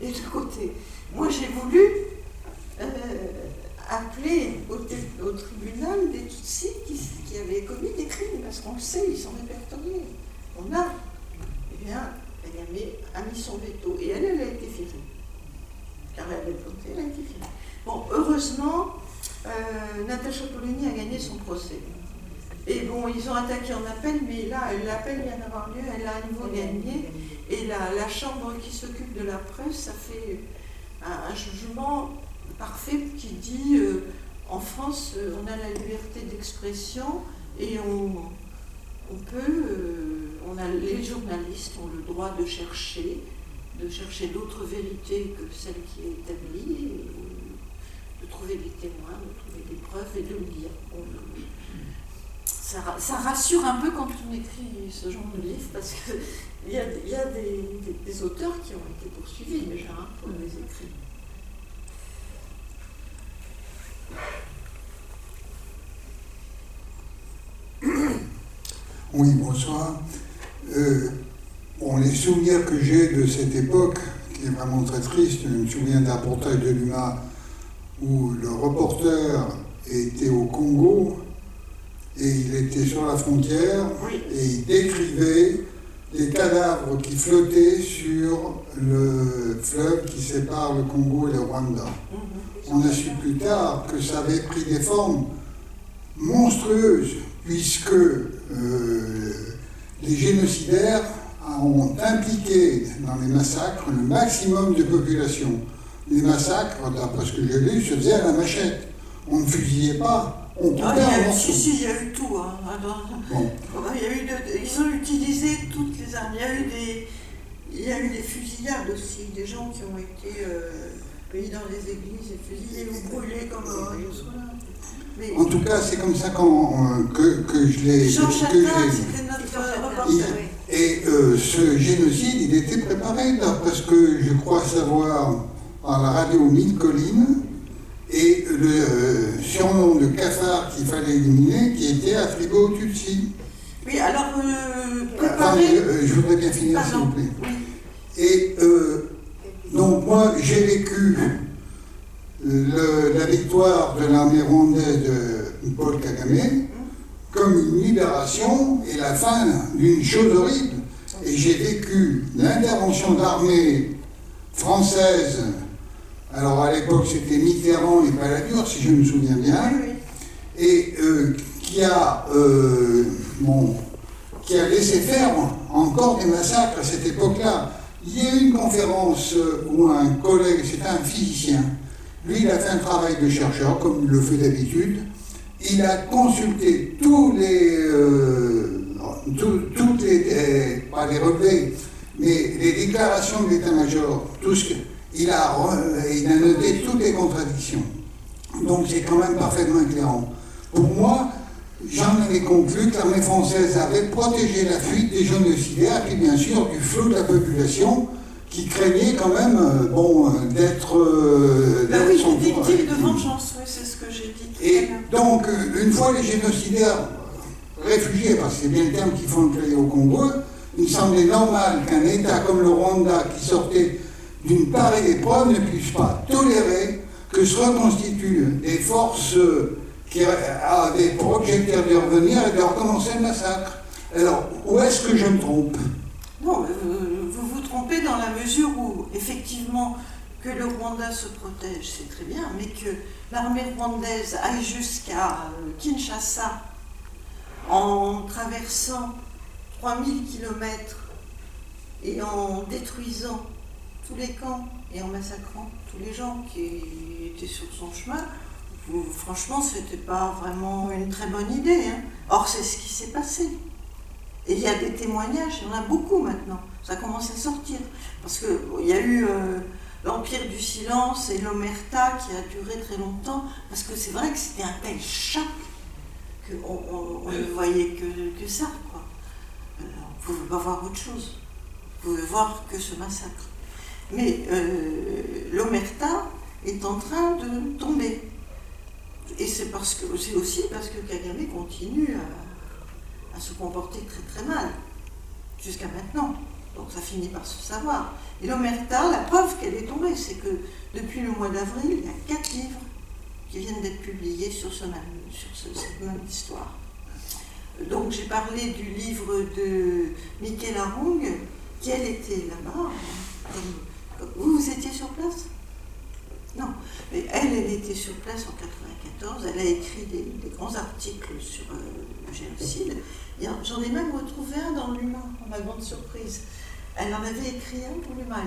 des deux côtés. Moi j'ai voulu appeler au tribunal des Tutsis qui avaient commis des crimes, parce qu'on le sait, ils sont répertoriés. Eh bien, Kagame a mis son veto et elle a été virée. Carla Del Ponte, elle a été virée. Bon, heureusement, Natacha Polony a gagné son procès. Et bon, ils ont attaqué en appel, mais là, l'appel vient d'avoir lieu, elle a à nouveau gagné. Et la chambre qui s'occupe de la presse a fait un jugement parfait qui dit en France, on a la liberté d'expression et les journalistes ont le droit de chercher d'autres vérités que celles qui est établie, de trouver des témoins, de trouver des preuves et de le dire. Ça rassure un peu quand on écrit ce genre de livre, parce qu'il y a des auteurs qui ont été poursuivis déjà pour les écrits. Oui, bonsoir. Les souvenirs que j'ai de cette époque, qui est vraiment très triste, je me souviens d'un reportage de l'UMA où le reporter était au Congo et il était sur la frontière et il décrivait les cadavres qui flottaient sur le fleuve qui sépare le Congo et le Rwanda. On a su plus tard que ça avait pris des formes monstrueuses, puisque les génocidaires ont impliqué dans les massacres le maximum de population. Les massacres, d'après ce que j'ai lu, se faisaient à la machette. On ne fusillait pas, on coupait en morceaux. Il y a eu tout. Hein. Bon. Ils ont utilisé toutes les armes. Il y a eu des fusillades aussi, des gens qui ont été payés dans les églises et fusillés ou brûlés comme mais... En tout cas, c'est comme ça que je l'ai... Jean Châtain, c'était notre reporter. Et ce génocide, il était préparé, parce que je crois savoir, par la radio Mille Collines, et le surnom de cafard qu'il fallait éliminer, qui était Afrigo-Tutsi. Oui, alors, préparé... je voudrais bien finir, s'il vous plaît. Oui. Et donc, moi, j'ai vécu la victoire de l'armée rwandaise de Paul Kagame comme une libération et la fin d'une chose horrible. Et j'ai vécu l'intervention d'armée française, alors à l'époque c'était Mitterrand et Balladur, si je me souviens bien, et qui a laissé faire encore des massacres à cette époque-là. Il y a eu une conférence où un collègue, c'était un physicien, lui il a fait un travail de chercheur, comme il le fait d'habitude. Il a consulté tous les, pas les relevés, mais les déclarations de l'état-major, tout ce que, il a noté toutes les contradictions. Donc c'est quand même parfaitement éclairant. Pour moi, j'en avais conclu que l'armée française avait protégé la fuite des génocidaires et bien sûr du flot de la population qui craignait quand même d'être victime de vengeance, oui, c'est ce que j'ai dit. Et donc, une fois les génocidaires réfugiés, parce que c'est bien le terme qu'il faut employer au Congo, il me semblait normal qu'un État comme le Rwanda, qui sortait d'une pareille épreuve, ne puisse pas tolérer que se reconstituent des forces qui avaient pour objectif de revenir et de recommencer le massacre. Alors, où est-ce que je me trompe? Non, vous vous trompez dans la mesure où, effectivement, que le Rwanda se protège, c'est très bien, mais que l'armée rwandaise aille jusqu'à Kinshasa en traversant 3000 km et en détruisant tous les camps et en massacrant tous les gens qui étaient sur son chemin, franchement, c'était pas vraiment une très bonne idée. Hein. Or, c'est ce qui s'est passé. Et il y a des témoignages, il y en a beaucoup maintenant. Ça commence à sortir. Parce qu'il y a eu l'Empire du silence et l'Omerta qui a duré très longtemps. Parce que c'est vrai que c'était un tel choc qu'on ne voyait que ça. Quoi. On ne pouvait pas voir autre chose. On pouvait voir que ce massacre. Mais l'Omerta est en train de tomber. Et c'est aussi parce que Kagame continue à se comporter très très mal, jusqu'à maintenant. Donc ça finit par se savoir. Et l'Omerta, la preuve qu'elle est tombée, c'est que depuis le mois d'avril, il y a 4 livres qui viennent d'être publiés sur cette même histoire. Donc j'ai parlé du livre de Mickey Larong, qui elle était là-bas. Vous étiez sur place? Non, mais elle était sur place en 1994, elle a écrit des grands articles sur le génocide. J'en ai même retrouvé un dans l'Humain, à ma grande surprise. Elle en avait écrit un pour l'Humain.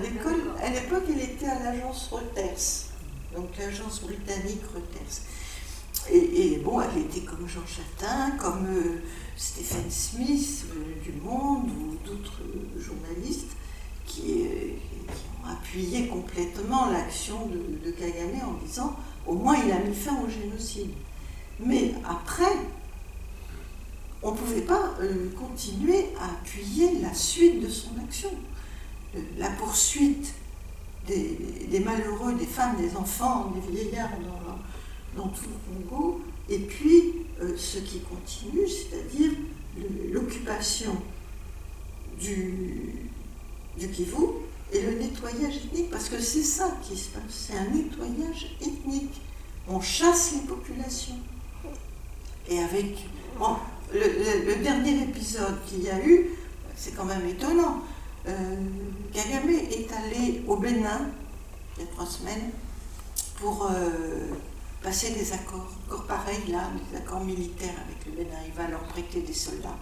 À l'époque, elle était à l'agence Reuters, donc l'agence britannique Reuters. Et bon, elle était comme Jean Châtain, comme Stephen Smith du Monde ou d'autres journalistes qui ont appuyé complètement l'action de Kagame en disant au moins il a mis fin au génocide. Mais après, on ne pouvait pas continuer à appuyer la suite de son action. La poursuite des malheureux, des femmes, des enfants, des vieillards dans tout le Congo, et puis ce qui continue, c'est-à-dire l'occupation du Kivu et le nettoyage ethnique, parce que c'est ça qui se passe, c'est un nettoyage ethnique. On chasse les populations. Et avec... Bon, le dernier épisode qu'il y a eu, c'est quand même étonnant. Kagame est allé au Bénin, il y a 3 semaines, pour passer des accords pareils là, des accords militaires avec le Bénin. Il va leur prêter des soldats.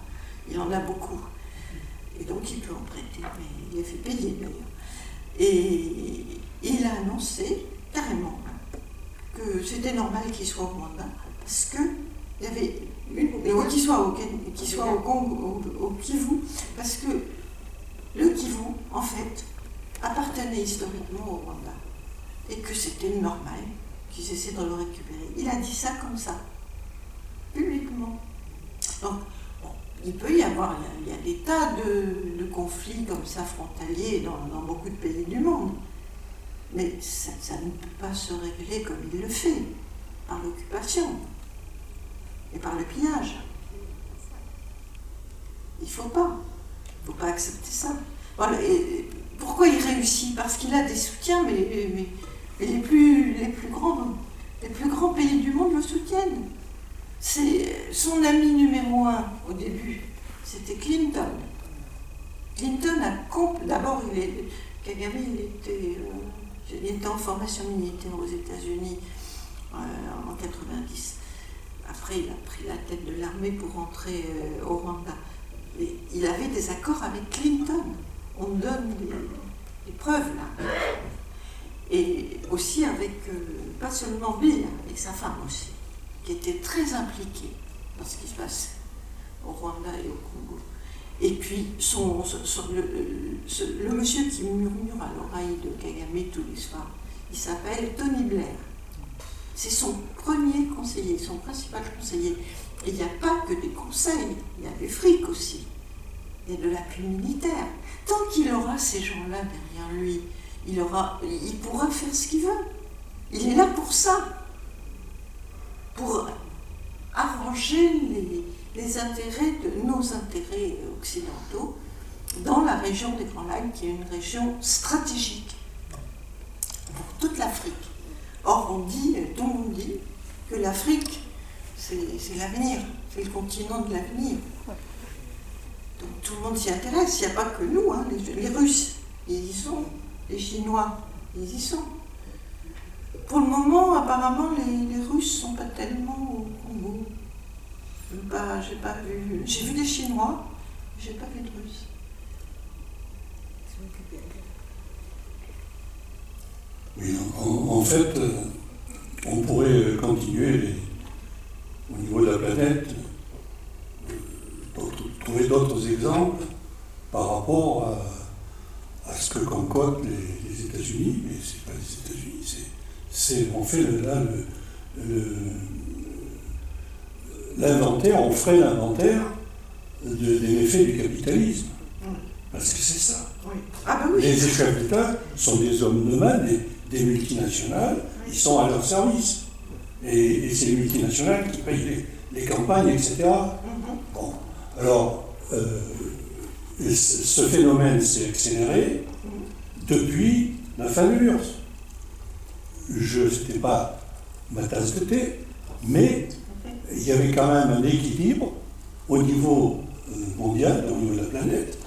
Il en a beaucoup. Et donc il peut en prêter, mais il les fait payer d'ailleurs. Et il a annoncé carrément que c'était normal qu'il soit au Rwanda, parce que il y avait qu'il soit au Congo, au Kivu, parce que le Kivu, en fait, appartenait historiquement au Rwanda, et que c'était normal qu'ils essaient de le récupérer. Il a dit ça comme ça, publiquement. Donc, bon, il peut y avoir, il y a des tas de conflits comme ça frontaliers dans beaucoup de pays du monde. Mais ça ne peut pas se régler comme il le fait, par l'occupation et par le pillage. Il ne faut pas accepter ça. Voilà. Et pourquoi il réussit? Parce qu'il a des soutiens, mais les plus grands pays du monde le soutiennent. C'est son ami numéro 1 au début, c'était Clinton. Clinton a d'abord, Kagame, il était en formation militaire aux États-Unis en 90. Après, il a pris la tête de l'armée pour rentrer au Rwanda. Et il avait des accords avec Clinton. On donne des preuves là. Et aussi avec, pas seulement Bill, avec sa femme aussi, qui était très impliquée dans ce qui se passe au Rwanda et au Congo. Et puis, le monsieur qui murmure à l'oreille de Kagame tous les soirs, il s'appelle Tony Blair. C'est son premier conseiller, son principal conseiller. Et il n'y a pas que des conseils, il y a des frics aussi. Il y a de l'appui militaire. Tant qu'il aura ces gens-là derrière lui, il pourra faire ce qu'il veut. Il est là pour ça. Pour arranger les intérêts de nos intérêts occidentaux dans la région des Grands Lacs, qui est une région stratégique pour toute l'Afrique. Or, tout le monde dit que l'Afrique, c'est l'avenir, c'est le continent de l'avenir. Donc tout le monde s'y intéresse, il n'y a pas que nous, hein, les Russes, ils y sont, les Chinois, ils y sont. Pour le moment, apparemment, les Russes ne sont pas tellement au Congo. J'ai pas vu. J'ai vu des Chinois, j'ai pas vu de Russes. Oui, en fait, on pourrait continuer au niveau de la planète, trouver d'autres exemples par rapport à ce que concoctent les États-Unis, mais ce n'est pas les États-Unis, on fait là l'inventaire, on ferait l'inventaire des méfaits du capitalisme. Parce que c'est ça. Oui. Ah ben oui. Les chefs d'État sont des hommes nomades, des multinationales, ils sont à leur service. Et c'est les multinationales qui payent les campagnes, etc. Bon. Alors, ce phénomène s'est accéléré depuis la fin de l'URSS. Ce n'était pas ma tasse de thé, mais il y avait quand même un équilibre au niveau mondial, au niveau de la planète,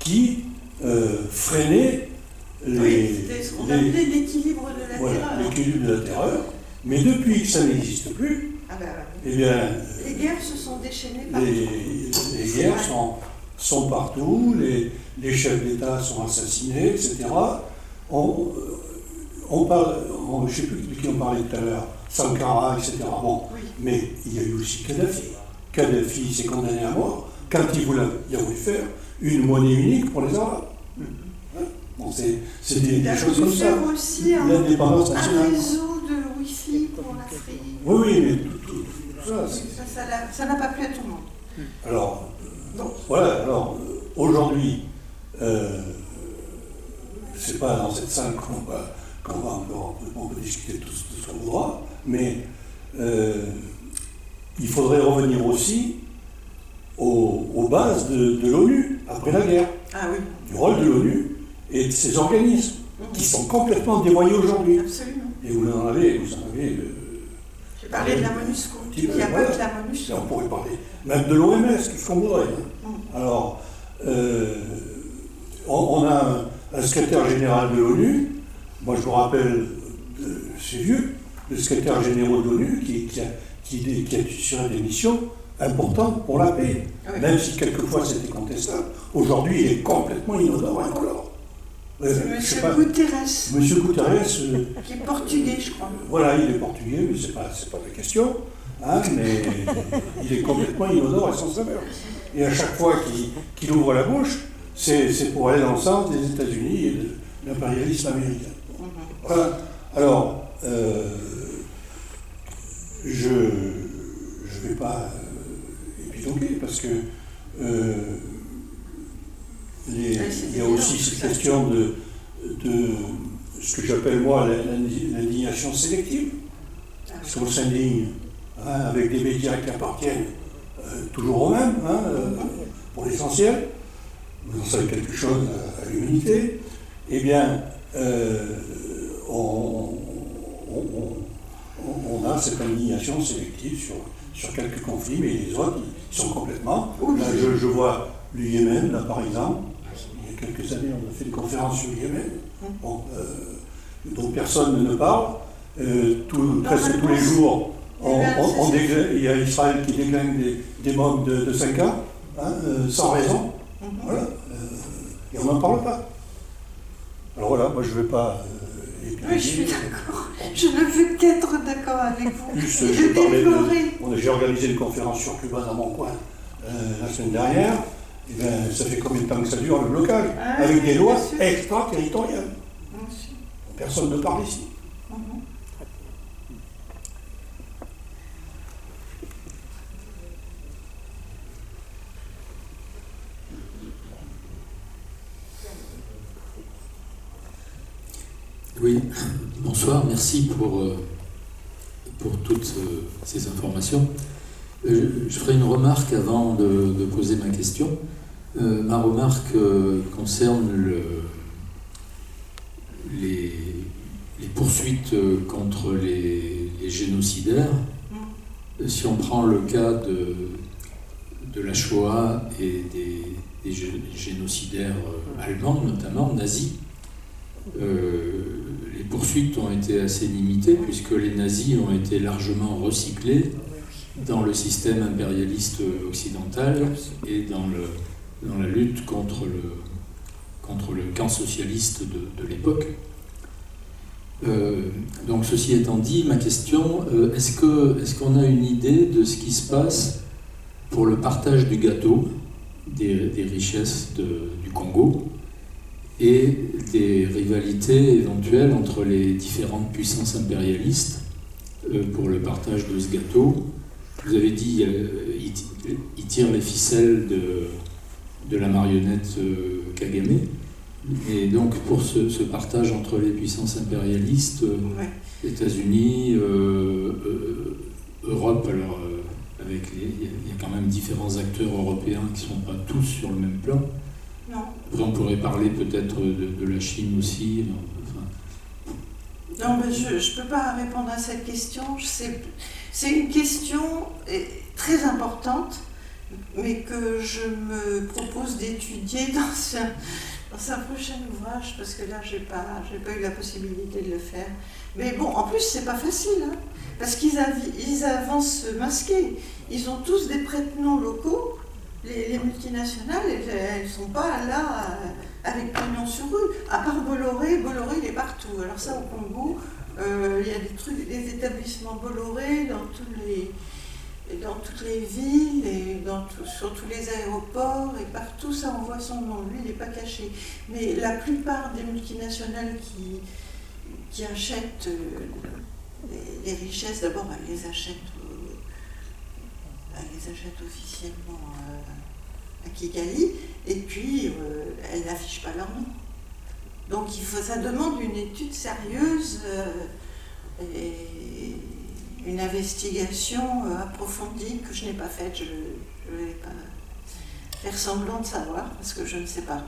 qui freinait c'était ce qu'on appelait l'équilibre de la terreur. L'équilibre de la terreur. Mais depuis que ça n'existe plus, eh bien, les guerres se sont déchaînées partout. Les guerres sont partout, les chefs d'État sont assassinés, etc. On parle, je ne sais plus de qui on parlait tout à l'heure, Sankara, etc. Bon, oui. Mais il y a eu aussi Kadhafi. Kadhafi s'est condamné à mort quand il a voulu faire une monnaie unique pour les Arabes. Bon, c'est des choses comme ça. Aussi l'indépendance nationale. Un réseau de Wi-Fi pour l'Afrique. Oui, mais tout ça. Ça n'a pas plu à tout le monde. Alors, voilà, aujourd'hui, c'est pas dans cette salle on peut discuter tout ce qu'on voudra, mais il faudrait revenir aussi aux bases de l'ONU, après la guerre. Ah oui. Du rôle de l'ONU et de ces organismes qui sont complètement dévoyés aujourd'hui. Absolument. Et vous en avez j'ai parlé de la MONUSCO. Il n'y a pas que la MONUSCO. On pourrait parler même de l'OMS, tout ce qu'on voudrait. Alors, on a un secrétaire général de l'ONU, moi je me rappelle, c'est vieux, le secrétaire général de l'ONU qui a sur des missions importantes pour la paix. Oui. Même si quelquefois c'était contestable. Aujourd'hui, il est complètement inodore, incolore. Monsieur Guterres, Monsieur Guterres, qui est portugais, je crois. voilà, il est portugais, mais c'est pas la question. Hein, mais il est complètement inodore et sans saveur. Et à chaque fois qu'il ouvre la bouche, c'est pour aller dans le sens des États-Unis et de l'impérialisme américain. Voilà. Alors, je ne vais pas épiloguer parce que il y a aussi cette question de ce que j'appelle moi l'indignation sélective sur le sending, hein, avec des médias qui appartiennent toujours aux mêmes, hein, pour l'essentiel. Vous en savez quelque chose à l'humanité. Eh bien, on a cette indignation sélective sur quelques conflits, mais les autres, ils sont complètement... Là, je vois le Yémen, là, par exemple. Il y a quelques années, on a fait une conférence sur le Yémen, dont personne ne parle. Presque tous les jours, il y a Israël qui déglingue des mobs de 5 ans, hein, sans raison. Voilà. Et on n'en parle pas. Alors voilà, moi je ne vais pas... Oui, je suis d'accord. Je ne veux qu'être d'accord avec vous. Juste, et je déplorer. J'ai organisé une conférence sur Cuba dans mon coin la semaine dernière. Et bien, ça fait combien de temps que ça dure le blocage, avec des lois extraterritoriales. Personne ne parle ici. Oui, bonsoir, merci pour toutes ces informations. Je ferai une remarque avant de poser ma question. Ma remarque concerne les poursuites contre les génocidaires. Si on prend le cas de la Shoah et des génocidaires allemands, notamment nazis, les poursuites ont été assez limitées puisque les nazis ont été largement recyclés dans le système impérialiste occidental et dans la lutte contre le camp socialiste de l'époque. Donc ceci étant dit, ma question, est-ce qu'on a une idée de ce qui se passe pour le partage du gâteau des richesses du Congo et des rivalités éventuelles entre les différentes puissances impérialistes pour le partage de ce gâteau? Vous avez dit il tire les ficelles de la marionnette Kagame. Et donc pour ce partage entre les puissances impérialistes, États-Unis, Europe, alors il y a quand même différents acteurs européens qui ne sont pas tous sur le même plan. Non. Après, on pourrait parler peut-être de la Chine aussi. Non, mais je ne peux pas répondre à cette question. C'est une question très importante, mais que je me propose d'étudier dans un prochain ouvrage, parce que là, j'ai pas eu la possibilité de le faire. Mais bon, en plus, c'est pas facile, hein, parce qu'ils avancent masqués. Ils ont tous des prête-noms locaux. Les multinationales, elles ne sont pas là avec pognon sur rue. À part Bolloré, il est partout. Alors ça, au Congo, il y a des établissements Bolloré dans toutes les villes, et sur tous les aéroports, et partout, ça on voit son nom. Lui, il n'est pas caché. Mais la plupart des multinationales qui achètent les richesses, d'abord, elles les achètent officiellement à Kigali, et puis elles n'affichent pas leur nom. Donc ça demande une étude sérieuse et une investigation approfondie que je n'ai pas faite. Je ne vais pas faire semblant de savoir, parce que je ne sais pas.